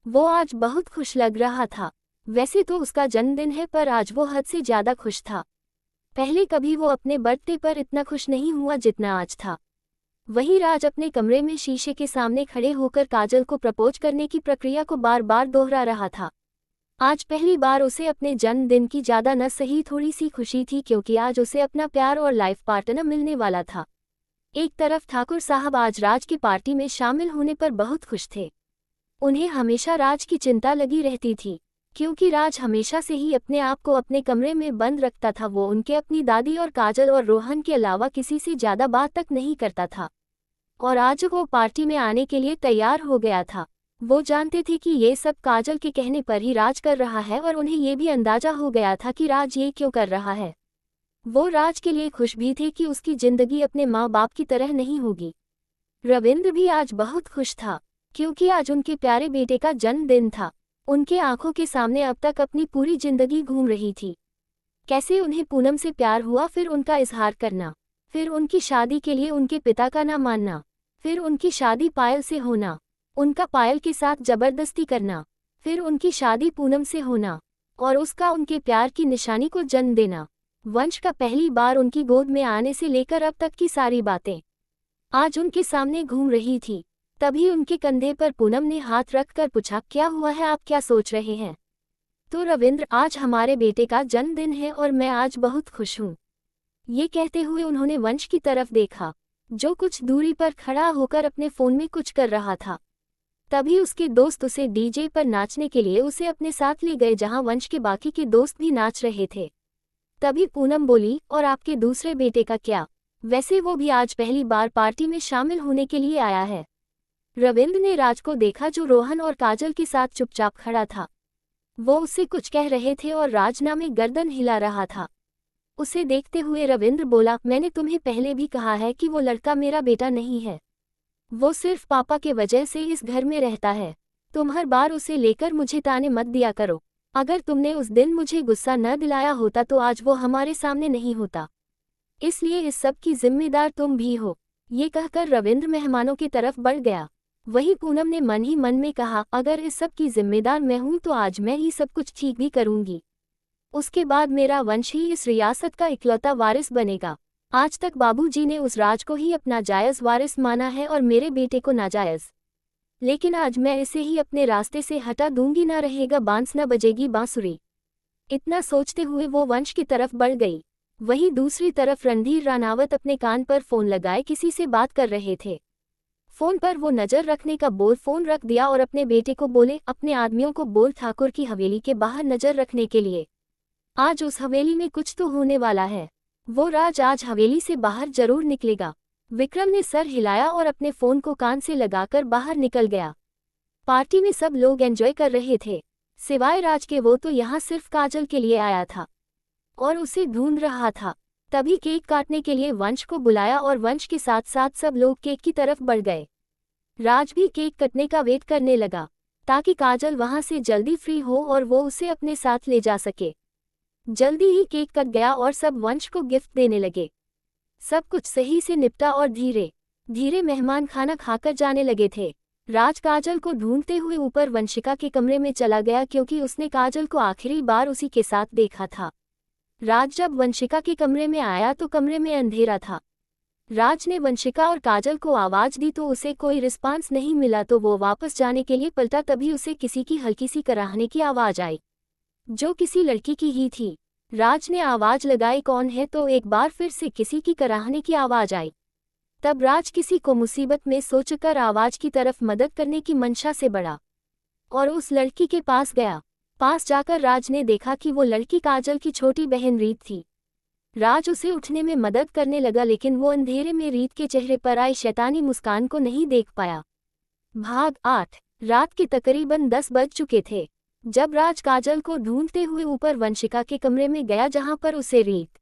वो आज बहुत खुश लग रहा था। वैसे तो उसका जन्मदिन है, पर आज वो हद से ज्यादा खुश था। पहले कभी वो अपने बर्थडे पर इतना खुश नहीं हुआ जितना आज था। वहीं राज अपने कमरे में शीशे के सामने खड़े होकर काजल को प्रपोज करने की प्रक्रिया को बार बार दोहरा रहा था। आज पहली बार उसे अपने जन्मदिन की ज्यादा न सही थोड़ी सी खुशी थी, क्योंकि आज उसे अपना प्यार और लाइफ पार्टनर मिलने वाला था। एक तरफ ठाकुर साहब आज राज की पार्टी में शामिल होने पर बहुत खुश थे। उन्हें हमेशा राज की चिंता लगी रहती थी, क्योंकि राज हमेशा से ही अपने आप को अपने कमरे में बंद रखता था। वो उनके अपनी दादी और काजल और रोहन के अलावा किसी से ज्यादा बात तक नहीं करता था, और आज वो पार्टी में आने के लिए तैयार हो गया था। वो जानते थे कि ये सब काजल के कहने पर ही राज कर रहा है, और उन्हें ये भी अंदाजा हो गया था कि राज ये क्यों कर रहा है। वो राज के लिए खुश भी थे कि उसकी जिंदगी अपने माँ बाप की तरह नहीं होगी। रविंद्र भी आज बहुत खुश था, क्योंकि आज उनके प्यारे बेटे का जन्मदिन था। उनके आंखों के सामने अब तक अपनी पूरी जिंदगी घूम रही थी। कैसे उन्हें पूनम से प्यार हुआ, फिर उनका इजहार करना, फिर उनकी शादी के लिए उनके पिता का ना मानना, फिर उनकी शादी पायल से होना, उनका पायल के साथ जबरदस्ती करना, फिर उनकी शादी पूनम से होना और उसका उनके प्यार की निशानी को जन्म देना। वंश का पहली बार उनकी गोद में आने से लेकर अब तक की सारी बातें आज उनके सामने घूम रही थी। तभी उनके कंधे पर पूनम ने हाथ रखकर पूछा, क्या हुआ है, आप क्या सोच रहे हैं? तो रविंद्र, आज हमारे बेटे का जन्मदिन है और मैं आज बहुत खुश हूँ। ये कहते हुए उन्होंने वंश की तरफ देखा, जो कुछ दूरी पर खड़ा होकर अपने फोन में कुछ कर रहा था। तभी उसके दोस्त उसे डीजे पर नाचने के लिए उसे अपने साथ ले गए, जहां वंश के बाकी के दोस्त भी नाच रहे थे। तभी पूनम बोली, और आपके दूसरे बेटे का क्या? वैसे वो भी आज पहली बार पार्टी में शामिल होने के लिए आया है। रविंद्र ने राज को देखा, जो रोहन और काजल के साथ चुपचाप खड़ा था। वो उससे कुछ कह रहे थे और राज ना में गर्दन हिला रहा था। उसे देखते हुए रविंद्र बोला, मैंने तुम्हें पहले भी कहा है कि वो लड़का मेरा बेटा नहीं है। वो सिर्फ पापा के वजह से इस घर में रहता है। तुम हर बार उसे लेकर मुझे ताने मत दिया करो। अगर तुमने उस दिन मुझे गुस्सा न दिलाया होता तो आज वो हमारे सामने नहीं होता, इसलिए इस सब की जिम्मेदार तुम भी हो। ये कहकर रविंद्र मेहमानों की तरफ बढ़ गया। वहीं पूनम ने मन ही मन में कहा, अगर इस सब की जिम्मेदार मैं हूं तो आज मैं ही सब कुछ ठीक भी करूंगी। उसके बाद मेरा वंश ही इस रियासत का इकलौता वारिस बनेगा। आज तक बाबूजी ने उस राज को ही अपना जायज़ वारिस माना है और मेरे बेटे को नाजायज़, लेकिन आज मैं इसे ही अपने रास्ते से हटा दूंगी। ना रहेगा बांस, न बजेगी बांसुरी। इतना सोचते हुए वो वंश की तरफ बढ़ गई। वहीं दूसरी तरफ रणधीर रानावत अपने कान पर फोन लगाए किसी से बात कर रहे थे। फोन पर वो नजर रखने का बोल फोन रख दिया और अपने बेटे को बोले, अपने आदमियों को बोल ठाकुर की हवेली के बाहर नजर रखने के लिए। आज उस हवेली में कुछ तो होने वाला है। वो राज आज हवेली से बाहर जरूर निकलेगा। विक्रम ने सर हिलाया और अपने फोन को कान से लगाकर बाहर निकल गया। पार्टी में सब लोग एंजॉय कर रहे थे। सिवाय राज के वो तो यहाँ सिर्फ काजल के लिए आया था और उसे ढूंढ रहा था। तभी केक काटने के लिए वंश को बुलाया और वंश के साथ साथ सब लोग केक की तरफ बढ़ गए। राज भी केक कटने का वेट करने लगा ताकि काजल वहां से जल्दी फ्री हो और वो उसे अपने साथ ले जा सके। जल्दी ही केक कट गया और सब वंश को गिफ्ट देने लगे। सब कुछ सही से निपटा और धीरे धीरे मेहमान खाना खाकर जाने लगे थे। राज काजल को ढूंढते हुए ऊपर वंशिका के कमरे में चला गया क्योंकि उसने काजल को आखिरी बार उसी के साथ देखा था। राज जब वंशिका के कमरे में आया तो कमरे में अंधेरा था। राज ने वंशिका और काजल को आवाज दी तो उसे कोई रिस्पांस नहीं मिला तो वो वापस जाने के लिए पलटा, तभी उसे किसी की हल्की सी कराहने की आवाज आई जो किसी लड़की की ही थी। राज ने आवाज लगाई कौन है, तो एक बार फिर से किसी की कराहने की आवाज आई। तब राज किसी को मुसीबत में सोचकर आवाज की तरफ मदद करने की मंशा से बढ़ा और उस लड़की के पास गया। पास जाकर राज ने देखा कि वो लड़की काजल की छोटी बहन रीत थी। राज उसे उठने में मदद करने लगा लेकिन वो अंधेरे में रीत के चेहरे पर आई शैतानी मुस्कान को नहीं देख पाया। भाग 8। रात के तकरीबन 10 बज चुके थे जब राज काजल को ढूंढते हुए ऊपर वंशिका के कमरे में गया जहां पर उसे रीत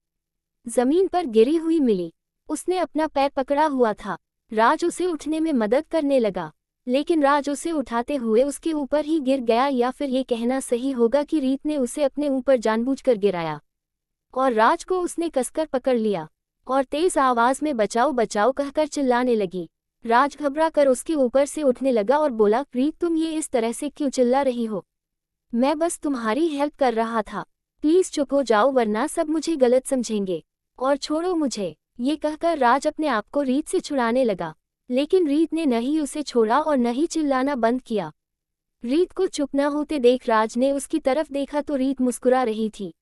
जमीन पर गिरी हुई मिली। उसने अपना पैर पकड़ा हुआ था। राज उसे उठने में मदद करने लगा लेकिन राज उसे उठाते हुए उसके ऊपर ही गिर गया, या फिर ये कहना सही होगा कि रीत ने उसे अपने ऊपर जानबूझकर गिराया और राज को उसने कसकर पकड़ लिया और तेज आवाज में बचाओ बचाओ कहकर चिल्लाने लगी। राज घबरा कर उसके ऊपर से उठने लगा और बोला, रीत तुम ये इस तरह से क्यों चिल्ला रही हो? मैं बस तुम्हारी हेल्प कर रहा था, प्लीज चुप हो जाओ वरना सब मुझे गलत समझेंगे और छोड़ो मुझे। ये कहकर राज अपने आप को रीत से छुड़ाने लगा लेकिन रीत ने न ही उसे छोड़ा और न ही चिल्लाना बंद किया। रीत को चुप न होते देख राज ने उसकी तरफ देखा तो रीत मुस्कुरा रही थी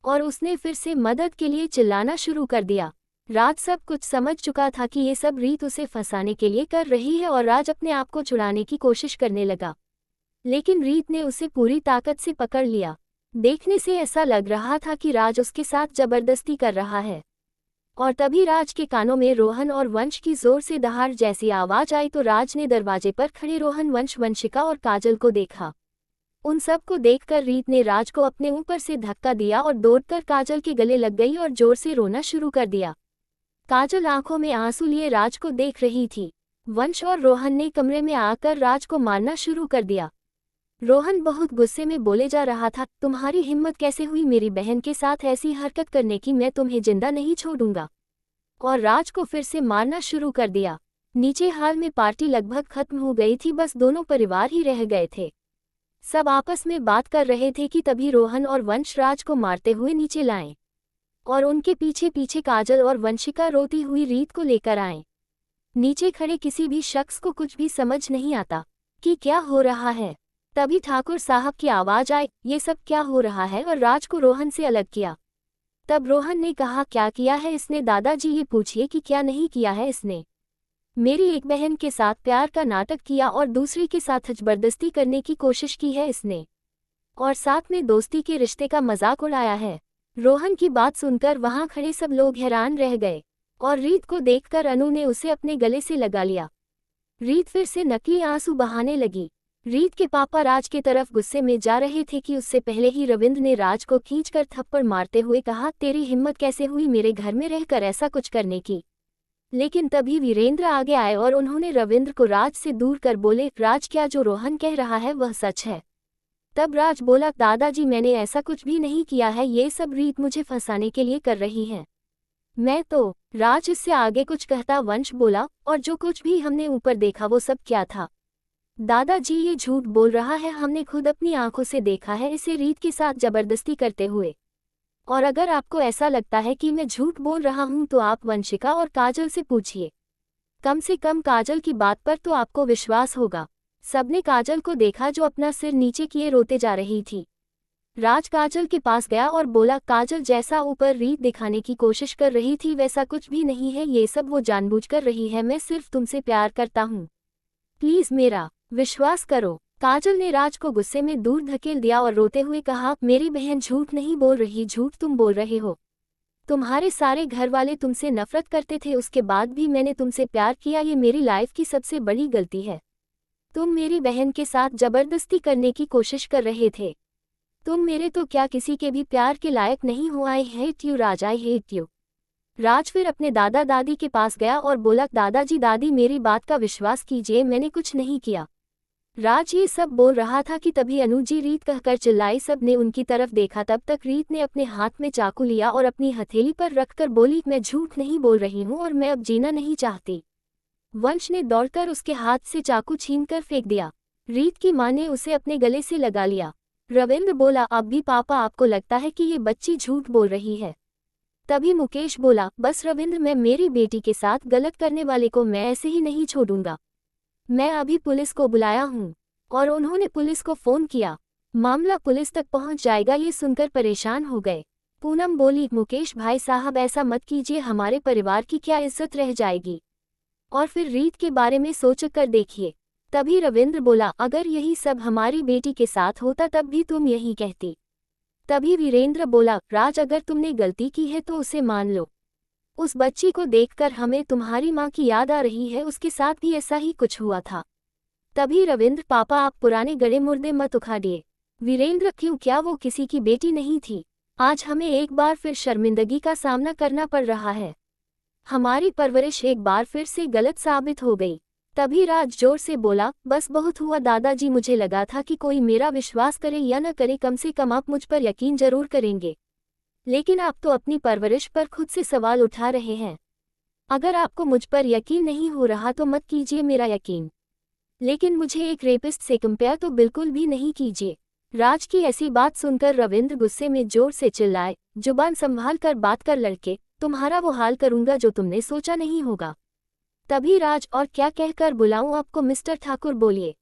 और उसने फिर से मदद के लिए चिल्लाना शुरू कर दिया। राज सब कुछ समझ चुका था कि ये सब रीत उसे फंसाने के लिए कर रही है और राज अपने आप को छुड़ाने की कोशिश करने लगा लेकिन रीत ने उसे पूरी ताकत से पकड़ लिया। देखने से ऐसा लग रहा था कि राज उसके साथ जबरदस्ती कर रहा है। और तभी राज के कानों में रोहन और वंश की जोर से दहाड़ जैसी आवाज आई तो राज ने दरवाजे पर खड़े रोहन, वंश, वंशिका और काजल को देखा। उन सब को देखकर रीत ने राज को अपने ऊपर से धक्का दिया और दौड़कर काजल के गले लग गई और जोर से रोना शुरू कर दिया। काजल आंखों में आंसू लिए राज को देख रही थी। वंश और रोहन ने कमरे में आकर राज को मारना शुरू कर दिया। रोहन बहुत गुस्से में बोले जा रहा था, तुम्हारी हिम्मत कैसे हुई मेरी बहन के साथ ऐसी हरकत करने की, मैं तुम्हें जिंदा नहीं छोड़ूंगा। और राज को फिर से मारना शुरू कर दिया। नीचे हाल में पार्टी लगभग खत्म हो गई थी, बस दोनों परिवार ही रह गए थे। सब आपस में बात कर रहे थे कि तभी रोहन और वंश राज को मारते हुए नीचे लाए और उनके पीछे पीछे काजल और वंशिका रोती हुई रीत को लेकर आए। नीचे खड़े किसी भी शख्स को कुछ भी समझ नहीं आता कि क्या हो रहा है। तभी ठाकुर साहब की आवाज आई, ये सब क्या हो रहा है, और राज को रोहन से अलग किया। तब रोहन ने कहा, क्या किया है इसने दादाजी, ये पूछिए कि क्या नहीं किया है इसने। मेरी एक बहन के साथ प्यार का नाटक किया और दूसरी के साथ जबरदस्ती करने की कोशिश की है इसने, और साथ में दोस्ती के रिश्ते का मजाक उड़ाया है। रोहन की बात सुनकर वहां खड़े सब लोग हैरान रह गए और रीत को देखकर अनु ने उसे अपने गले से लगा लिया। रीत फिर से नकली आंसू बहाने लगी। रीत के पापा राज के तरफ गुस्से में जा रहे थे कि उससे पहले ही रविंद्र ने राज को खींचकर थप्पड़ मारते हुए कहा, तेरी हिम्मत कैसे हुई मेरे घर में रहकर ऐसा कुछ करने की। लेकिन तभी वीरेंद्र आगे आए और उन्होंने रविंद्र को राज से दूर कर बोले, राज क्या जो रोहन कह रहा है वह सच है। तब राज बोला, दादाजी मैंने ऐसा कुछ भी नहीं किया है, ये सब रीत मुझे फंसाने के लिए कर रही है। मैं तो राज इससे आगे कुछ कहता वंश बोला, और जो कुछ भी हमने ऊपर देखा वो सब क्या था। दादाजी ये झूठ बोल रहा है, हमने खुद अपनी आंखों से देखा है इसे रीत के साथ जबरदस्ती करते हुए। और अगर आपको ऐसा लगता है कि मैं झूठ बोल रहा हूं तो आप वंशिका और काजल से पूछिए, कम से कम काजल की बात पर तो आपको विश्वास होगा। सबने काजल को देखा जो अपना सिर नीचे किए रोते जा रही थी। राज काजल के पास गया और बोला, काजल जैसा ऊपर रीत दिखाने की कोशिश कर रही थी वैसा कुछ भी नहीं है, ये सब वो जानबूझ कर रही है, मैं सिर्फ तुमसे प्यार करता हूँ, प्लीज मेरा विश्वास करो। काजल ने राज को गुस्से में दूर धकेल दिया और रोते हुए कहा, मेरी बहन झूठ नहीं बोल रही, झूठ तुम बोल रहे हो। तुम्हारे सारे घर वाले तुमसे नफरत करते थे, उसके बाद भी मैंने तुमसे प्यार किया, ये मेरी लाइफ की सबसे बड़ी गलती है। तुम मेरी बहन के साथ जबरदस्ती करने की कोशिश कर रहे थे। तुम मेरे तो क्या किसी के भी प्यार के लायक नहीं हो। I hate you Raj, I hate you. Raj फिर अपने दादा दादी के पास गया और बोला, दादाजी दादी मेरी बात का विश्वास कीजिए, मैंने कुछ नहीं किया। राज ये सब बोल रहा था कि तभी अनु जी रीत कहकर चिल्लाई। सब ने उनकी तरफ देखा। तब तक रीत ने अपने हाथ में चाकू लिया और अपनी हथेली पर रखकर बोली, मैं झूठ नहीं बोल रही हूँ और मैं अब जीना नहीं चाहती। वंश ने दौड़कर उसके हाथ से चाकू छीनकर फेंक दिया। रीत की मां ने उसे अपने गले से लगा लिया। रविंद्र बोला, अब भी पापा आपको लगता है कि ये बच्ची झूठ बोल रही है? तभी मुकेश बोला, बस रविंद्र, मैं मेरी बेटी के साथ गलत करने वाले को मैं ऐसे ही नहीं छोड़ूंगा। मैं अभी पुलिस को बुलाया हूँ। और उन्होंने पुलिस को फोन किया। मामला पुलिस तक पहुँच जाएगा। ये सुनकर परेशान हो गए। पूनम बोली, मुकेश भाई साहब ऐसा मत कीजिए, हमारे परिवार की क्या इज्जत रह जाएगी। और फिर रीत के बारे में सोच कर देखिए। तभी रविंद्र बोला, अगर यही सब हमारी बेटी के साथ होता तब भी तुम यही कहती। तभी वीरेंद्र बोला, राज अगर तुमने गलती की है तो उसे मान लो। उस बच्ची को देखकर हमें तुम्हारी माँ की याद आ रही है, उसके साथ भी ऐसा ही कुछ हुआ था। तभी रविंद्र, पापा आप पुराने गड़े मुर्दे मत उखाड़िए। वीरेंद्र, क्यों, क्या वो किसी की बेटी नहीं थी? आज हमें एक बार फिर शर्मिंदगी का सामना करना पड़ रहा है। हमारी परवरिश एक बार फिर से गलत साबित हो गई। तभी राज जोर से बोला, बस बहुत हुआ दादाजी, मुझे लगा था कि कोई मेरा विश्वास करे या न करे, कम से कम आप मुझ पर यकीन जरूर करेंगे। लेकिन आप तो अपनी परवरिश पर खुद से सवाल उठा रहे हैं। अगर आपको मुझ पर यकीन नहीं हो रहा तो मत कीजिए मेरा यकीन, लेकिन मुझे एक रेपिस्ट से कंपेयर तो बिल्कुल भी नहीं कीजिए। राज की ऐसी बात सुनकर रविंद्र गुस्से में जोर से चिल्लाए, जुबान संभाल कर बात कर लड़के, तुम्हारा वो हाल करूंगा जो तुमने सोचा नहीं होगा। तभी राज, और क्या कहकर बुलाऊं आपको? मिस्टर ठाकुर बोलिए।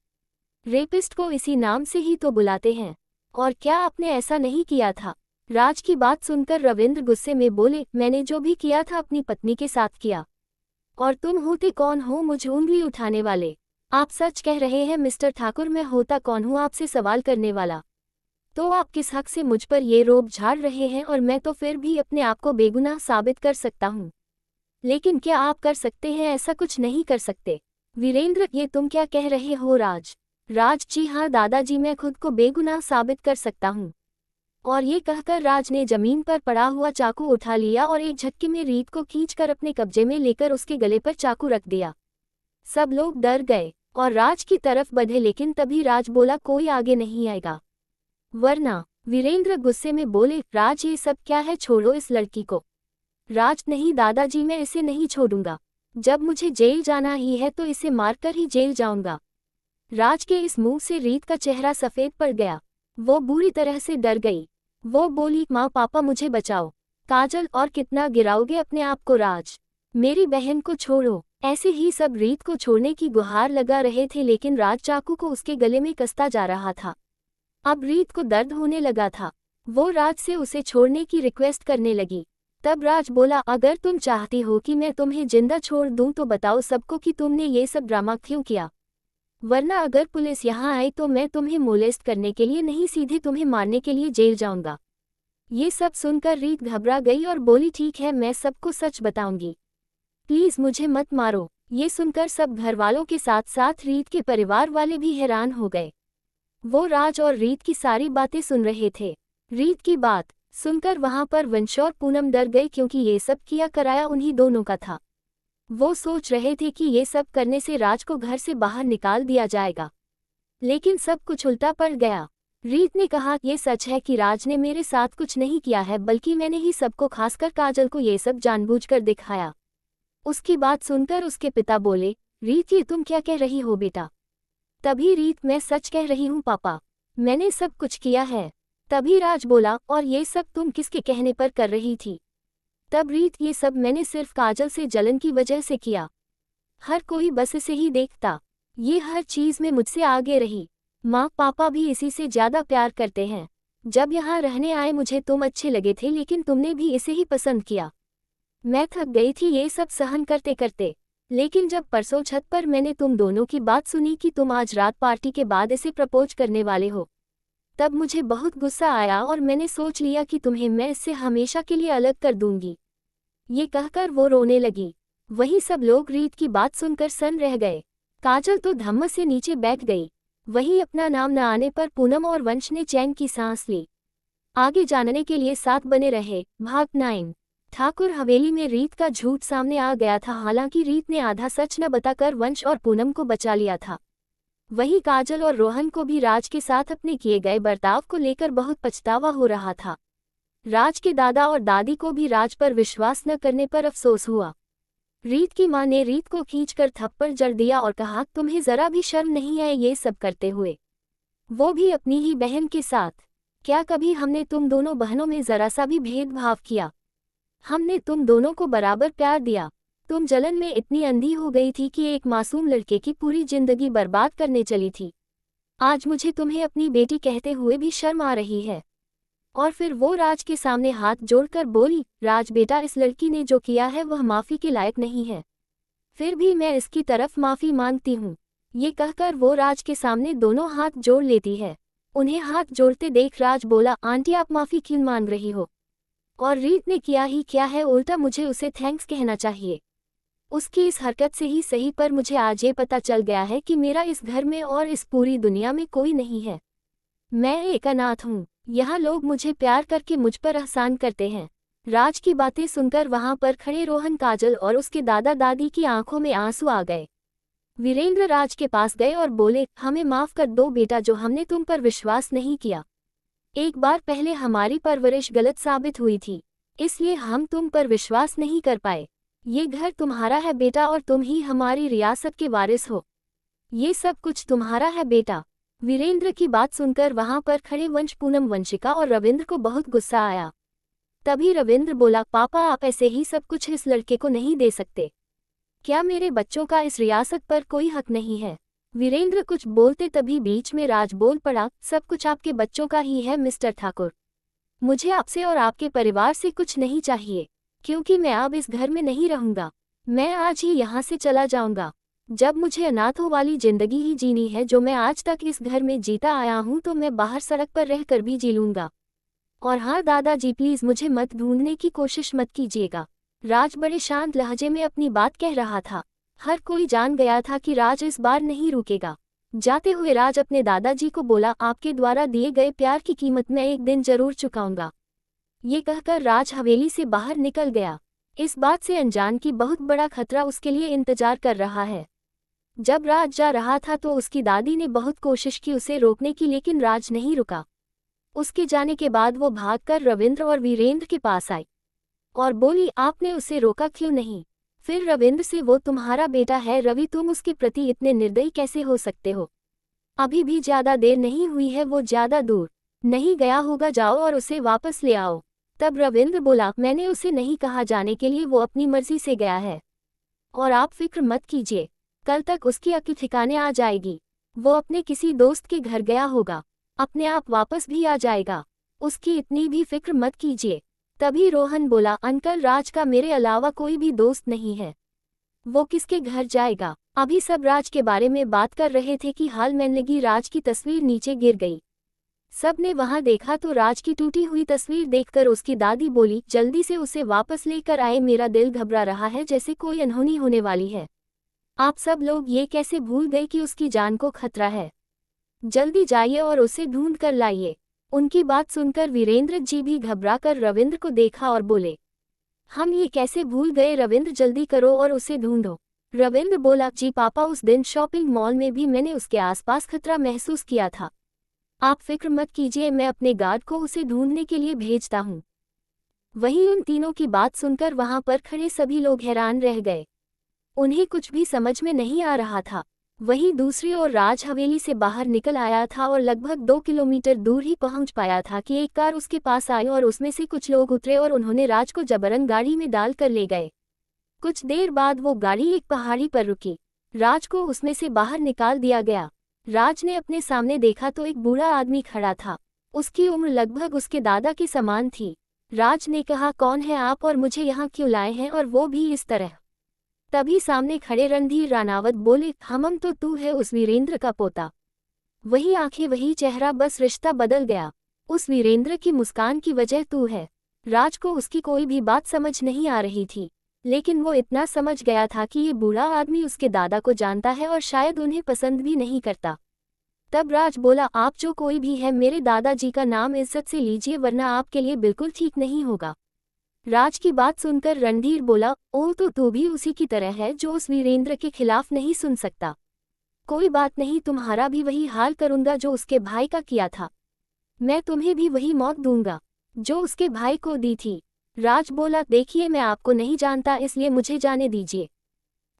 रेपिस्ट को इसी नाम से ही तो बुलाते हैं। और क्या आपने ऐसा नहीं किया था? राज की बात सुनकर रविंद्र गुस्से में बोले, मैंने जो भी किया था अपनी पत्नी के साथ किया। और तुम होते कौन हो मुझे उंगली उठाने वाले? आप सच कह रहे हैं मिस्टर ठाकुर, मैं होता कौन हूँ आपसे सवाल करने वाला? तो आप किस हक से मुझ पर ये रोब झाड़ रहे हैं? और मैं तो फिर भी अपने आप को बेगुनाह साबित कर सकता हूँ। लेकिन क्या आप कर सकते हैं? ऐसा कुछ नहीं कर सकते। वीरेंद्र, ये तुम क्या कह रहे हो? राज, जी हाँ दादाजी, मैं खुद को बेगुनाह साबित कर सकता हूँ। और ये कहकर राज ने जमीन पर पड़ा हुआ चाकू उठा लिया और एक झटके में रीत को खींचकर अपने कब्जे में लेकर उसके गले पर चाकू रख दिया। सब लोग डर गए और राज की तरफ बढ़े, लेकिन तभी राज बोला, कोई आगे नहीं आएगा वरना। वीरेंद्र गुस्से में बोले, राज ये सब क्या है? छोड़ो इस लड़की को। राज, नहीं दादाजी, मैं इसे नहीं छोड़ूंगा। जब मुझे जेल जाना ही है तो इसे मारकर ही जेल जाऊंगा। राज के इस मुंह से रीत का चेहरा सफेद पड़ गया। वो बुरी तरह से डर गई। वो बोली, माँ पापा मुझे बचाओ। काजल, और कितना गिराओगे अपने आप को? राज, मेरी बहन को छोड़ो। ऐसे ही सब रीत को छोड़ने की गुहार लगा रहे थे, लेकिन राज चाकू को उसके गले में कसता जा रहा था। अब रीत को दर्द होने लगा था। वो राज से उसे छोड़ने की रिक्वेस्ट करने लगी। तब राज बोला, अगर तुम चाहती हो कि मैं तुम्हें जिंदा छोड़ दूं तो बताओ सबको कि तुमने ये सब ड्रामा क्यों किया, वरना अगर पुलिस यहाँ आई तो मैं तुम्हें मोलेस्ट करने के लिए नहीं, सीधे तुम्हें मारने के लिए जेल जाऊंगा। ये सब सुनकर रीत घबरा गई और बोली, ठीक है, मैं सबको सच बताऊंगी, प्लीज मुझे मत मारो। ये सुनकर सब घरवालों के साथ साथ रीत के परिवार वाले भी हैरान हो गए। वो राज और रीत की सारी बातें सुन रहे थे। रीत की बात सुनकर वहां पर वंश और पूनम डर गए, क्योंकि ये सब किया कराया उन्हीं दोनों का था। वो सोच रहे थे कि ये सब करने से राज को घर से बाहर निकाल दिया जाएगा, लेकिन सब कुछ उल्टा पड़ गया। रीत ने कहा, ये सच है कि राज ने मेरे साथ कुछ नहीं किया है, बल्कि मैंने ही सबको, खासकर काजल को ये सब जानबूझकर दिखाया। उसकी बात सुनकर उसके पिता बोले, रीत ये तुम क्या कह रही हो बेटा? तभी रीत, मैं सच कह रही हूँ पापा, मैंने सब कुछ किया है। तभी राज बोला, और ये सब तुम किसके कहने पर कर रही थी? तब रीत, ये सब मैंने सिर्फ काजल से जलन की वजह से किया। हर कोई बस इसे ही देखता, ये हर चीज में मुझसे आगे रही। माँ पापा भी इसी से ज्यादा प्यार करते हैं। जब यहाँ रहने आए मुझे तुम अच्छे लगे थे, लेकिन तुमने भी इसे ही पसंद किया। मैं थक गई थी ये सब सहन करते करते, लेकिन जब परसों छत पर मैंने तुम दोनों की बात सुनी कि तुम आज रात पार्टी के बाद इसे प्रपोज करने वाले हो, तब मुझे बहुत गुस्सा आया और मैंने सोच लिया कि तुम्हें मैं इससे हमेशा के लिए अलग कर दूंगी। ये कहकर वो रोने लगी। वहीं सब लोग रीत की बात सुनकर सन्न रह गए। काजल तो धम्म से नीचे बैठ गई। वही अपना नाम न आने पर पूनम और वंश ने चैन की सांस ली। आगे जानने के लिए साथ बने रहे। भाग 9। ठाकुर हवेली में रीत का झूठ सामने आ गया था। हालांकि रीत ने आधा सच न बताकर वंश और पूनम को बचा लिया था। वही काजल और रोहन को भी राज के साथ अपने किए गए बर्ताव को लेकर बहुत पछतावा हो रहा था। राज के दादा और दादी को भी राज पर विश्वास न करने पर अफसोस हुआ। रीत की मां ने रीत को खींचकर थप्पड़ जड़ दिया और कहा, तुम्हें जरा भी शर्म नहीं है ये सब करते हुए, वो भी अपनी ही बहन के साथ। क्या कभी हमने तुम दोनों बहनों में जरा सा भी भेदभाव किया? हमने तुम दोनों को बराबर प्यार दिया। तुम जलन में इतनी अंधी हो गई थी कि एक मासूम लड़के की पूरी जिंदगी बर्बाद करने चली थी। आज मुझे तुम्हें अपनी बेटी कहते हुए भी शर्म आ रही है। और फिर वो राज के सामने हाथ जोड़कर बोली, राज बेटा, इस लड़की ने जो किया है वह माफ़ी के लायक नहीं है, फिर भी मैं इसकी तरफ माफ़ी मांगती हूँ। ये कहकर वो राज के सामने दोनों हाथ जोड़ लेती है। उन्हें हाथ जोड़ते देख राज बोला, आंटी आप माफ़ी क्यों मांग रही हो? और रीत ने किया ही क्या है, उल्टा मुझे उसे थैंक्स कहना चाहिए। उसकी इस हरकत से ही सही, पर मुझे आज ये पता चल गया है कि मेरा इस घर में और इस पूरी दुनिया में कोई नहीं है। मैं एक अनाथ हूँ। यहाँ लोग मुझे प्यार करके मुझ पर एहसान करते हैं। राज की बातें सुनकर वहाँ पर खड़े रोहन, काजल और उसके दादा दादी की आंखों में आंसू आ गए। वीरेंद्र राज के पास गए और बोले, हमें माफ़ कर दो बेटा, जो हमने तुम पर विश्वास नहीं किया। एक बार पहले हमारी परवरिश गलत साबित हुई थी, इसलिए हम तुम पर विश्वास नहीं कर पाए। ये घर तुम्हारा है बेटा, और तुम ही हमारी रियासत के वारिस हो। ये सब कुछ तुम्हारा है बेटा। वीरेंद्र की बात सुनकर वहां पर खड़े वंश, पूनम, वंशिका और रविंद्र को बहुत गुस्सा आया। तभी रविंद्र बोला, पापा आप ऐसे ही सब कुछ इस लड़के को नहीं दे सकते। क्या मेरे बच्चों का इस रियासत पर कोई हक नहीं है? वीरेंद्र कुछ बोलते तभी बीच में राज बोल पड़ा, सब कुछ आपके बच्चों का ही है मिस्टर ठाकुर। मुझे आपसे और आपके परिवार से कुछ नहीं चाहिए, क्योंकि मैं अब इस घर में नहीं रहूंगा। मैं आज ही यहाँ से चला जाऊंगा। जब मुझे अनाथों वाली जिंदगी ही जीनी है जो मैं आज तक इस घर में जीता आया हूँ, तो मैं बाहर सड़क पर रहकर भी जी लूंगा। और हाँ दादाजी, प्लीज मुझे मत ढूंढने की कोशिश मत कीजिएगा। राज बड़े शांत लहजे में अपनी बात कह रहा था। हर कोई जान गया था कि राज इस बार नहीं रुकेगा। जाते हुए राज अपने दादाजी को बोला, आपके द्वारा दिए गए प्यार की कीमत मैं एक दिन जरूर चुकाऊंगा। ये कहकर राज हवेली से बाहर निकल गया। इस बात से अनजान की बहुत बड़ा खतरा उसके लिए इंतजार कर रहा है। जब राज जा रहा था तो उसकी दादी ने बहुत कोशिश की उसे रोकने की, लेकिन राज नहीं रुका। उसके जाने के बाद वो भागकर रविंद्र और वीरेंद्र के पास आई और बोली, आपने उसे रोका क्यों नहीं? फिर रविंद्र से, वो तुम्हारा बेटा है रवि, तुम उसके प्रति इतने निर्दयी कैसे हो सकते हो? अभी भी ज्यादा देर नहीं हुई है, वो ज्यादा दूर नहीं गया होगा, जाओ और उसे वापस ले आओ। तब रविंद्र बोला, मैंने उसे नहीं कहा जाने के लिए, वो अपनी मर्जी से गया है। और आप फिक्र मत कीजिए, कल तक उसकी अक्ल ठिकाने आ जाएगी। वो अपने किसी दोस्त के घर गया होगा, अपने आप वापस भी आ जाएगा। उसकी इतनी भी फिक्र मत कीजिए। तभी रोहन बोला, अंकल राज का मेरे अलावा कोई भी दोस्त नहीं है, वो किसके घर जाएगा? अभी सब राज के बारे में बात कर रहे थे कि हाल में लगी राज की तस्वीर नीचे गिर गई। सब ने वहां देखा तो राज की टूटी हुई तस्वीर देखकर उसकी दादी बोली, जल्दी से उसे वापस लेकर आए, मेरा दिल घबरा रहा है जैसे कोई अनहोनी होने वाली है। आप सब लोग ये कैसे भूल गए कि उसकी जान को खतरा है? जल्दी जाइए और उसे ढूंढ कर लाइए। उनकी बात सुनकर वीरेंद्र जी भी घबराकर रविंद्र को देखा और बोले, हम ये कैसे भूल गए रविंद्र, जल्दी करो और उसे ढूंढो। रविंद्र बोला, जी पापा, उस दिन शॉपिंग मॉल में भी मैंने उसके आसपास खतरा महसूस किया था। आप फिक्र मत कीजिए, मैं अपने गार्ड को उसे ढूंढने के लिए भेजता हूँ। वहीं उन तीनों की बात सुनकर वहां पर खड़े सभी लोग हैरान रह गए। उन्हें कुछ भी समझ में नहीं आ रहा था। वहीं दूसरी ओर राज हवेली से बाहर निकल आया था और लगभग 2 किलोमीटर दूर ही पहुंच पाया था कि एक कार उसके पास आई और उसमें से कुछ लोग उतरे और उन्होंने राज को जबरन गाड़ी में डाल कर ले गए। कुछ देर बाद वो गाड़ी एक पहाड़ी पर रुकी। राज को उसमें से बाहर निकाल दिया गया। राज ने अपने सामने देखा तो एक बूढ़ा आदमी खड़ा था। उसकी उम्र लगभग उसके दादा के समान थी। राज ने कहा, कौन है आप और मुझे यहाँ क्यों लाए हैं, और वो भी इस तरह? तभी सामने खड़े रणधीर रानावत बोले, हम तो तू है उस वीरेंद्र का पोता। वही आंखें वही चेहरा, बस रिश्ता बदल गया। उस वीरेंद्र की मुस्कान की वजह तू है। राज को उसकी कोई भी बात समझ नहीं आ रही थी। लेकिन वो इतना समझ गया था कि ये बूढ़ा आदमी उसके दादा को जानता है और शायद उन्हें पसंद भी नहीं करता। तब राज बोला, आप जो कोई भी है, मेरे दादाजी का नाम इज्जत से लीजिए वरना आपके लिए बिल्कुल ठीक नहीं होगा। राज की बात सुनकर रणधीर बोला, ओ तो तू भी उसी की तरह है जो उस वीरेंद्र के खिलाफ नहीं सुन सकता। कोई बात नहीं, तुम्हारा भी वही हाल करूंगा जो उसके भाई का किया था। मैं तुम्हें भी वही मौत दूंगा जो उसके भाई को दी थी। राज बोला, देखिए मैं आपको नहीं जानता इसलिए मुझे जाने दीजिए।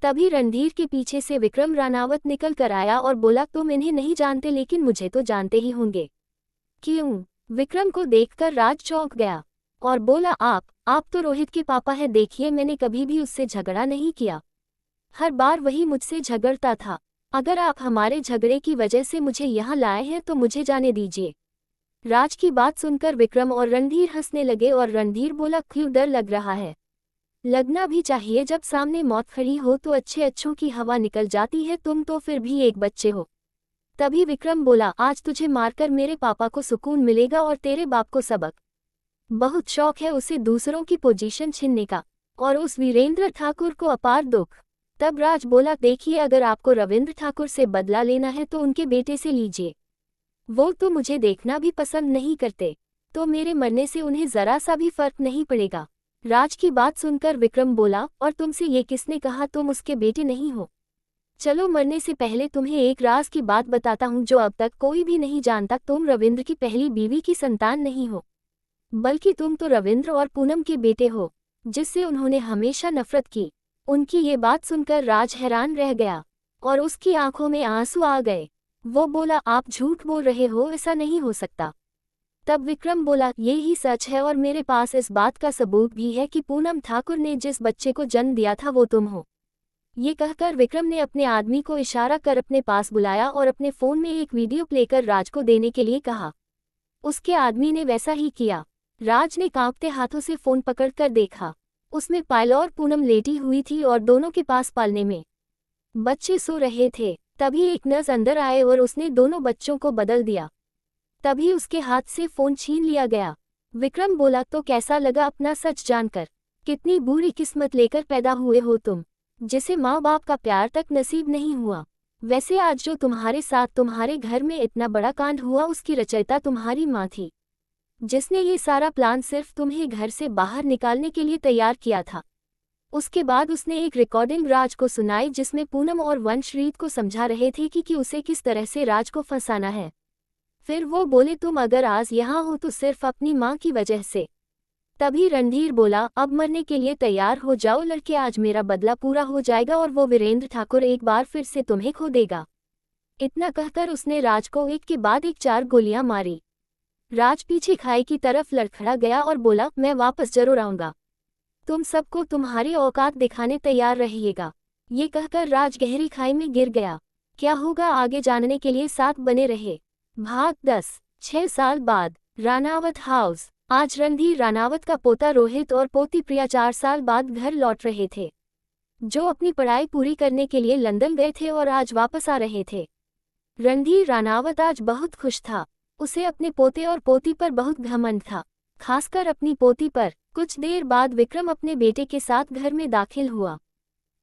तभी रणधीर के पीछे से विक्रम रानावत निकल कर आया और बोला, तुम इन्हें नहीं जानते लेकिन मुझे तो जानते ही होंगे। क्यों? विक्रम को देखकर राज चौंक गया और बोला, आप तो रोहित के पापा हैं। देखिए मैंने कभी भी उससे झगड़ा नहीं किया, हर बार वही मुझसे झगड़ता था। अगर आप हमारे झगड़े की वजह से मुझे यहाँ लाए हैं तो मुझे जाने दीजिए। राज की बात सुनकर विक्रम और रणधीर हंसने लगे और रणधीर बोला, क्यों डर लग रहा है? लगना भी चाहिए, जब सामने मौत खड़ी हो तो अच्छों की हवा निकल जाती है, तुम तो फिर भी एक बच्चे हो। तभी विक्रम बोला, आज तुझे मारकर मेरे पापा को सुकून मिलेगा और तेरे बाप को सबक। बहुत शौक है उसे दूसरों की पोजीशन छीनने का और उस वीरेंद्र ठाकुर को अपार दुख। तब राज बोला, देखिए अगर आपको रविंद्र ठाकुर से बदला लेना है तो उनके बेटे से लीजिए। वो तो मुझे देखना भी पसंद नहीं करते, तो मेरे मरने से उन्हें जरा सा भी फर्क नहीं पड़ेगा। राज की बात सुनकर विक्रम बोला, और तुमसे ये किसने कहा तुम उसके बेटे नहीं हो? चलो मरने से पहले तुम्हें एक राज की बात बताता हूँ जो अब तक कोई भी नहीं जानता। तुम रविंद्र की पहली बीवी की संतान नहीं हो, बल्कि तुम तो रविंद्र और पूनम के बेटे हो, जिससे उन्होंने हमेशा नफरत की। उनकी ये बात सुनकर राज हैरान रह गया और उसकी आंखों में आंसू आ गए। वो बोला, आप झूठ बोल रहे हो, ऐसा नहीं हो सकता। तब विक्रम बोला, ये ही सच है और मेरे पास इस बात का सबूत भी है कि पूनम ठाकुर ने जिस बच्चे को जन्म दिया था वो तुम हो। ये कहकर विक्रम ने अपने आदमी को इशारा कर अपने पास बुलाया और अपने फोन में एक वीडियो प्ले कर राज को देने के लिए कहा। उसके आदमी ने वैसा ही किया। राज ने कांपते हाथों से फोन पकड़कर देखा, उसमें पायल और पूनम लेटी हुई थी और दोनों के पास पालने में बच्चे सो रहे थे। तभी एक नर्स अंदर आए और उसने दोनों बच्चों को बदल दिया। तभी उसके हाथ से फोन छीन लिया गया। विक्रम बोला, तो कैसा लगा अपना सच जानकर? कितनी बुरी किस्मत लेकर पैदा हुए हो तुम, जिसे माँ बाप का प्यार तक नसीब नहीं हुआ। वैसे आज जो तुम्हारे साथ तुम्हारे घर में इतना बड़ा कांड हुआ उसकी रचयिता तुम्हारी माँ थी, जिसने ये सारा प्लान सिर्फ तुम्हें घर से बाहर निकालने के लिए तैयार किया था। उसके बाद उसने एक रिकॉर्डिंग राज को सुनाई जिसमें पूनम और वंशरीत को समझा रहे थे कि उसे किस तरह से राज को फंसाना है। फिर वो बोले, तुम अगर आज यहाँ हो तो सिर्फ अपनी माँ की वजह से। तभी रणधीर बोला, अब मरने के लिए तैयार हो जाओ लड़के, आज मेरा बदला पूरा हो जाएगा और वो वीरेंद्र ठाकुर एक बार फिर से तुम्हें खो देगा। इतना कहकर उसने राज को एक के बाद एक 4 गोलियां मारी। राज पीछे खाई की तरफ लड़खड़ा गया और बोला, मैं वापस जरूर आऊंगा, तुम सबको तुम्हारी औकात दिखाने तैयार रहिएगा। ये कहकर राज गहरी खाई में गिर गया। क्या होगा आगे जानने के लिए साथ बने रहे। भाग 10। 6 साल बाद रानावत हाउस। आज रणधीर रानावत का पोता रोहित और पोती प्रिया 4 साल बाद घर लौट रहे थे, जो अपनी पढ़ाई पूरी करने के लिए लंदन गए थे और आज वापस आ रहे थे। रणधीर रानावत आज बहुत खुश था। उसे अपने पोते और पोती पर बहुत घमंड था, खासकर अपनी पोती पर। कुछ देर बाद विक्रम अपने बेटे के साथ घर में दाखिल हुआ।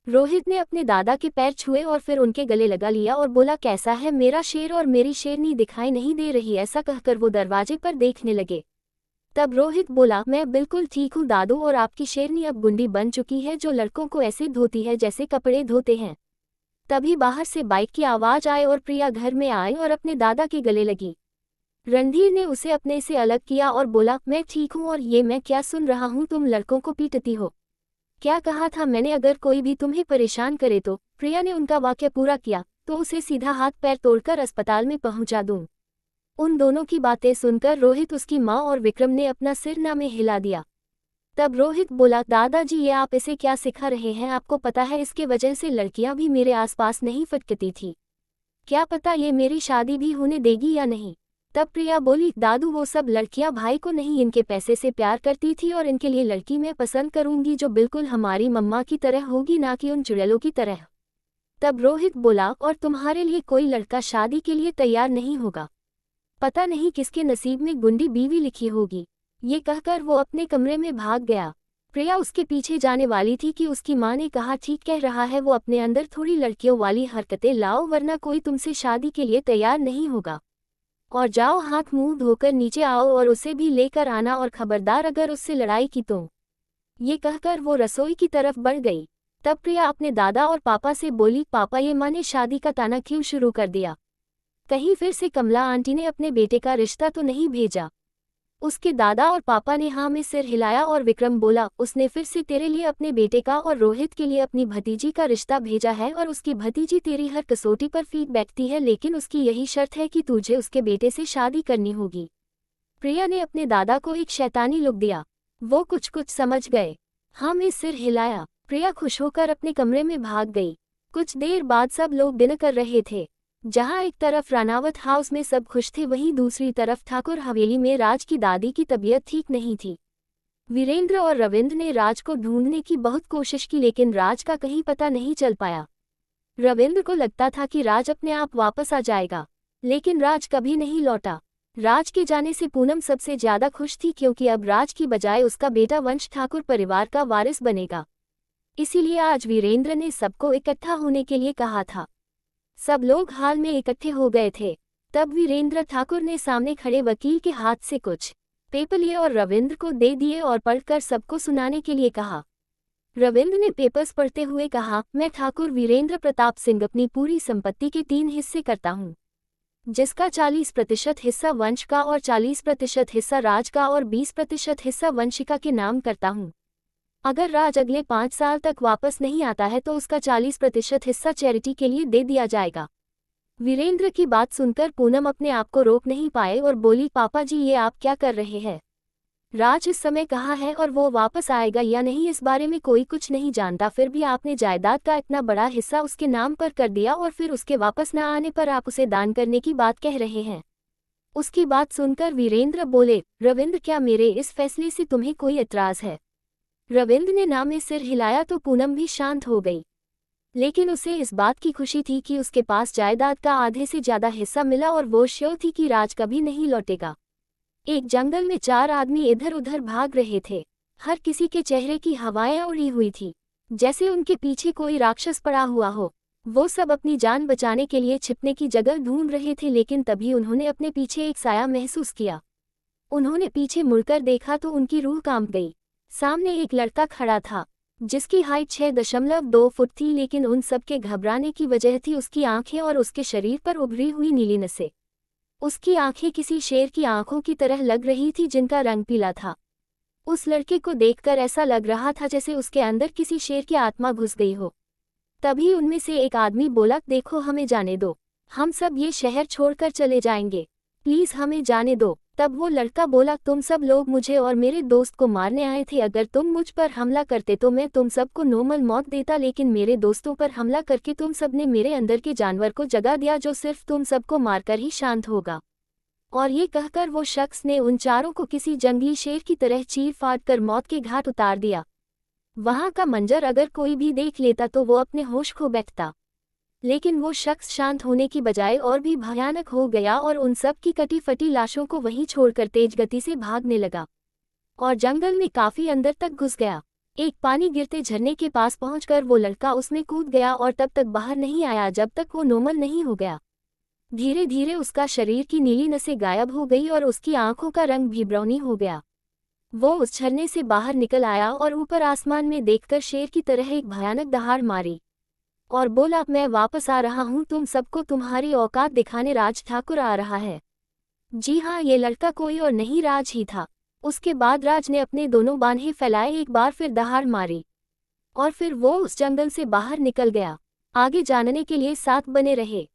रोहित ने अपने दादा के पैर छुए और फिर उनके गले लगा लिया और बोला, कैसा है मेरा शेर और मेरी शेरनी, दिखाई नहीं दे रही? ऐसा कहकर वो दरवाजे पर देखने लगे। तब रोहित बोला, मैं बिल्कुल ठीक हूँ दादू, और आपकी शेरनी अब गुंडी बन चुकी है जो लड़कों को ऐसे धोती है जैसे कपड़े धोते हैं। तभी बाहर से बाइक की आवाज आए और प्रिया घर में आई और अपने दादा के गले लगी। रणधीर ने उसे अपने से अलग किया और बोला, मैं ठीक हूँ, और ये मैं क्या सुन रहा हूँ, तुम लड़कों को पीटती हो? क्या कहा था मैंने, अगर कोई भी तुम्हें परेशान करे तो? प्रिया ने उनका वाक्य पूरा किया, तो उसे सीधा हाथ पैर तोड़कर अस्पताल में पहुंचा दूं। उन दोनों की बातें सुनकर रोहित, उसकी माँ और विक्रम ने अपना सिर ना में हिला दिया। तब रोहित बोला, दादाजी ये आप इसे क्या सिखा रहे हैं? आपको पता है इसके वजह से लड़कियां भी मेरे आसपास नहीं फटकती थी। क्या पता ये मेरी शादी भी होने देगी या नहीं। तब प्रिया बोली, दादू वो सब लड़कियां भाई को नहीं इनके पैसे से प्यार करती थी, और इनके लिए लड़की मैं पसंद करूंगी जो बिल्कुल हमारी मम्मा की तरह होगी, ना कि उन चुड़ैलों की तरह। तब रोहित बोला, और तुम्हारे लिए कोई लड़का शादी के लिए तैयार नहीं होगा, पता नहीं किसके नसीब में गुंडी बीवी लिखी होगी। ये कहकर वो अपने कमरे में भाग गया। प्रिया उसके पीछे जाने वाली थी कि उसकी माँ ने कहा ठीक कह रहा है, वो अपने अंदर थोड़ी लड़कियों वाली हरकतें लाओ वरना कोई तुमसे शादी के लिए तैयार नहीं होगा। और जाओ हाथ मुंह धोकर नीचे आओ और उसे भी लेकर आना, और खबरदार अगर उससे लड़ाई की तो। ये कहकर वो रसोई की तरफ बढ़ गई। तब प्रिया अपने दादा और पापा से बोली, पापा ये माँ ने शादी का ताना क्यों शुरू कर दिया? कहीं फिर से कमला आंटी ने अपने बेटे का रिश्ता तो नहीं भेजा? उसके दादा और पापा ने हाँ में सिर हिलाया और विक्रम बोला, उसने फिर से तेरे लिए अपने बेटे का और रोहित के लिए अपनी भतीजी का रिश्ता भेजा है और उसकी भतीजी तेरी हर कसौटी पर फीट बैठती है, लेकिन उसकी यही शर्त है कि तुझे उसके बेटे से शादी करनी होगी। प्रिया ने अपने दादा को एक शैतानी लुक दिया। वो कुछ समझ गए। हाँ में सिर हिलाया। प्रिया खुश होकर अपने कमरे में भाग गई। कुछ देर बाद सब लोग डिनर कर रहे थे। जहाँ एक तरफ रानावत हाउस में सब खुश थे, वहीं दूसरी तरफ ठाकुर हवेली में राज की दादी की तबीयत ठीक नहीं थी। वीरेंद्र और रविंद्र ने राज को ढूंढने की बहुत कोशिश की, लेकिन राज का कहीं पता नहीं चल पाया। रविंद्र को लगता था कि राज अपने आप वापस आ जाएगा, लेकिन राज कभी नहीं लौटा। राज के जाने से पूनम सबसे ज्यादा खुश थी, क्योंकि अब राज की बजाय उसका बेटा वंश ठाकुर परिवार का वारिस बनेगा। इसीलिए आज वीरेंद्र ने सबको इकट्ठा होने के लिए कहा था। सब लोग हाल में इकट्ठे हो गए थे। तब वीरेंद्र ठाकुर ने सामने खड़े वकील के हाथ से कुछ पेपर लिए और रविंद्र को दे दिए और पढ़कर सबको सुनाने के लिए कहा। रविंद्र ने पेपर्स पढ़ते हुए कहा, मैं ठाकुर वीरेंद्र प्रताप सिंह अपनी पूरी संपत्ति के 3 हिस्से करता हूँ, जिसका 40% हिस्सा वंश का और 40% हिस्सा राज का और 20% हिस्सा वंशिका के नाम करता हूँ। अगर राज अगले 5 साल तक वापस नहीं आता है तो उसका 40% हिस्सा चैरिटी के लिए दे दिया जाएगा। वीरेंद्र की बात सुनकर पूनम अपने आप को रोक नहीं पाए और बोली, पापा जी ये आप क्या कर रहे हैं? राज इस समय कहाँ है और वो वापस आएगा या नहीं इस बारे में कोई कुछ नहीं जानता, फिर भी आपने जायदाद का इतना बड़ा हिस्सा उसके नाम पर कर दिया और फिर उसके वापस न आने पर आप उसे दान करने की बात कह रहे हैं। उसकी बात सुनकर वीरेंद्र बोले, रविंद्र क्या मेरे इस फैसले से तुम्हें कोई एतराज है? रविंद्र ने ना में सिर हिलाया तो पूनम भी शांत हो गई, लेकिन उसे इस बात की खुशी थी कि उसके पास जायदाद का आधे से ज्यादा हिस्सा मिला और वो श्योर थी कि राज कभी नहीं लौटेगा। एक जंगल में 4 आदमी इधर उधर भाग रहे थे। हर किसी के चेहरे की हवाएं उड़ी हुई थी, जैसे उनके पीछे कोई राक्षस पड़ा हुआ हो। वो सब अपनी जान बचाने के लिए छिपने की जगह ढूंढ रहे थे, लेकिन तभी उन्होंने अपने पीछे एक साया महसूस किया। उन्होंने पीछे मुड़कर देखा तो उनकी रूह कांप गई। सामने एक लड़का खड़ा था जिसकी हाइट 6.2 फुट थी, लेकिन उन सब के घबराने की वजह थी उसकी आंखें और उसके शरीर पर उभरी हुई नीली नसें। उसकी आंखें किसी शेर की आंखों की तरह लग रही थी जिनका रंग पीला था। उस लड़के को देखकर ऐसा लग रहा था जैसे उसके अंदर किसी शेर की आत्मा घुस गई हो। तभी उनमें से एक आदमी बोला, देखो हमें जाने दो, हम सब ये शहर छोड़कर चले जाएंगे, प्लीज हमें जाने दो। तब वो लड़का बोला, तुम सब लोग मुझे और मेरे दोस्त को मारने आए थे, अगर तुम मुझ पर हमला करते तो मैं तुम सबको नॉर्मल मौत देता, लेकिन मेरे दोस्तों पर हमला करके तुम सबने मेरे अंदर के जानवर को जगा दिया जो सिर्फ तुम सबको मारकर ही शांत होगा। और ये कहकर वो शख्स ने उन चारों को किसी जंगली शेर की तरह चीर फाड़ कर मौत के घाट उतार दिया। वहां का मंजर अगर कोई भी देख लेता तो वो अपने होश खो बैठता, लेकिन वो शख्स शांत होने की बजाय और भी भयानक हो गया और उन सब की कटी फटी लाशों को वहीं छोड़कर तेज गति से भागने लगा और जंगल में काफी अंदर तक घुस गया। एक पानी गिरते झरने के पास पहुंचकर वो लड़का उसमें कूद गया और तब तक बाहर नहीं आया जब तक वो नॉर्मल नहीं हो गया। धीरे धीरे उसका शरीर की नीली नसें गायब हो गई और उसकी आंखों का रंग भी ब्राउनी हो गया। वो उस झरने से बाहर निकल आया और ऊपर आसमान में देखकर शेर की तरह एक भयानक दहाड़ मारी और बोला, मैं वापस आ रहा हूँ, तुम सबको तुम्हारी औकात दिखाने राज ठाकुर आ रहा है। जी हाँ, ये लड़का कोई और नहीं राज ही था। उसके बाद राज ने अपने दोनों बांहें फैलाए, एक बार फिर दहाड़ मारी और फिर वो उस जंगल से बाहर निकल गया। आगे जानने के लिए साथ बने रहे।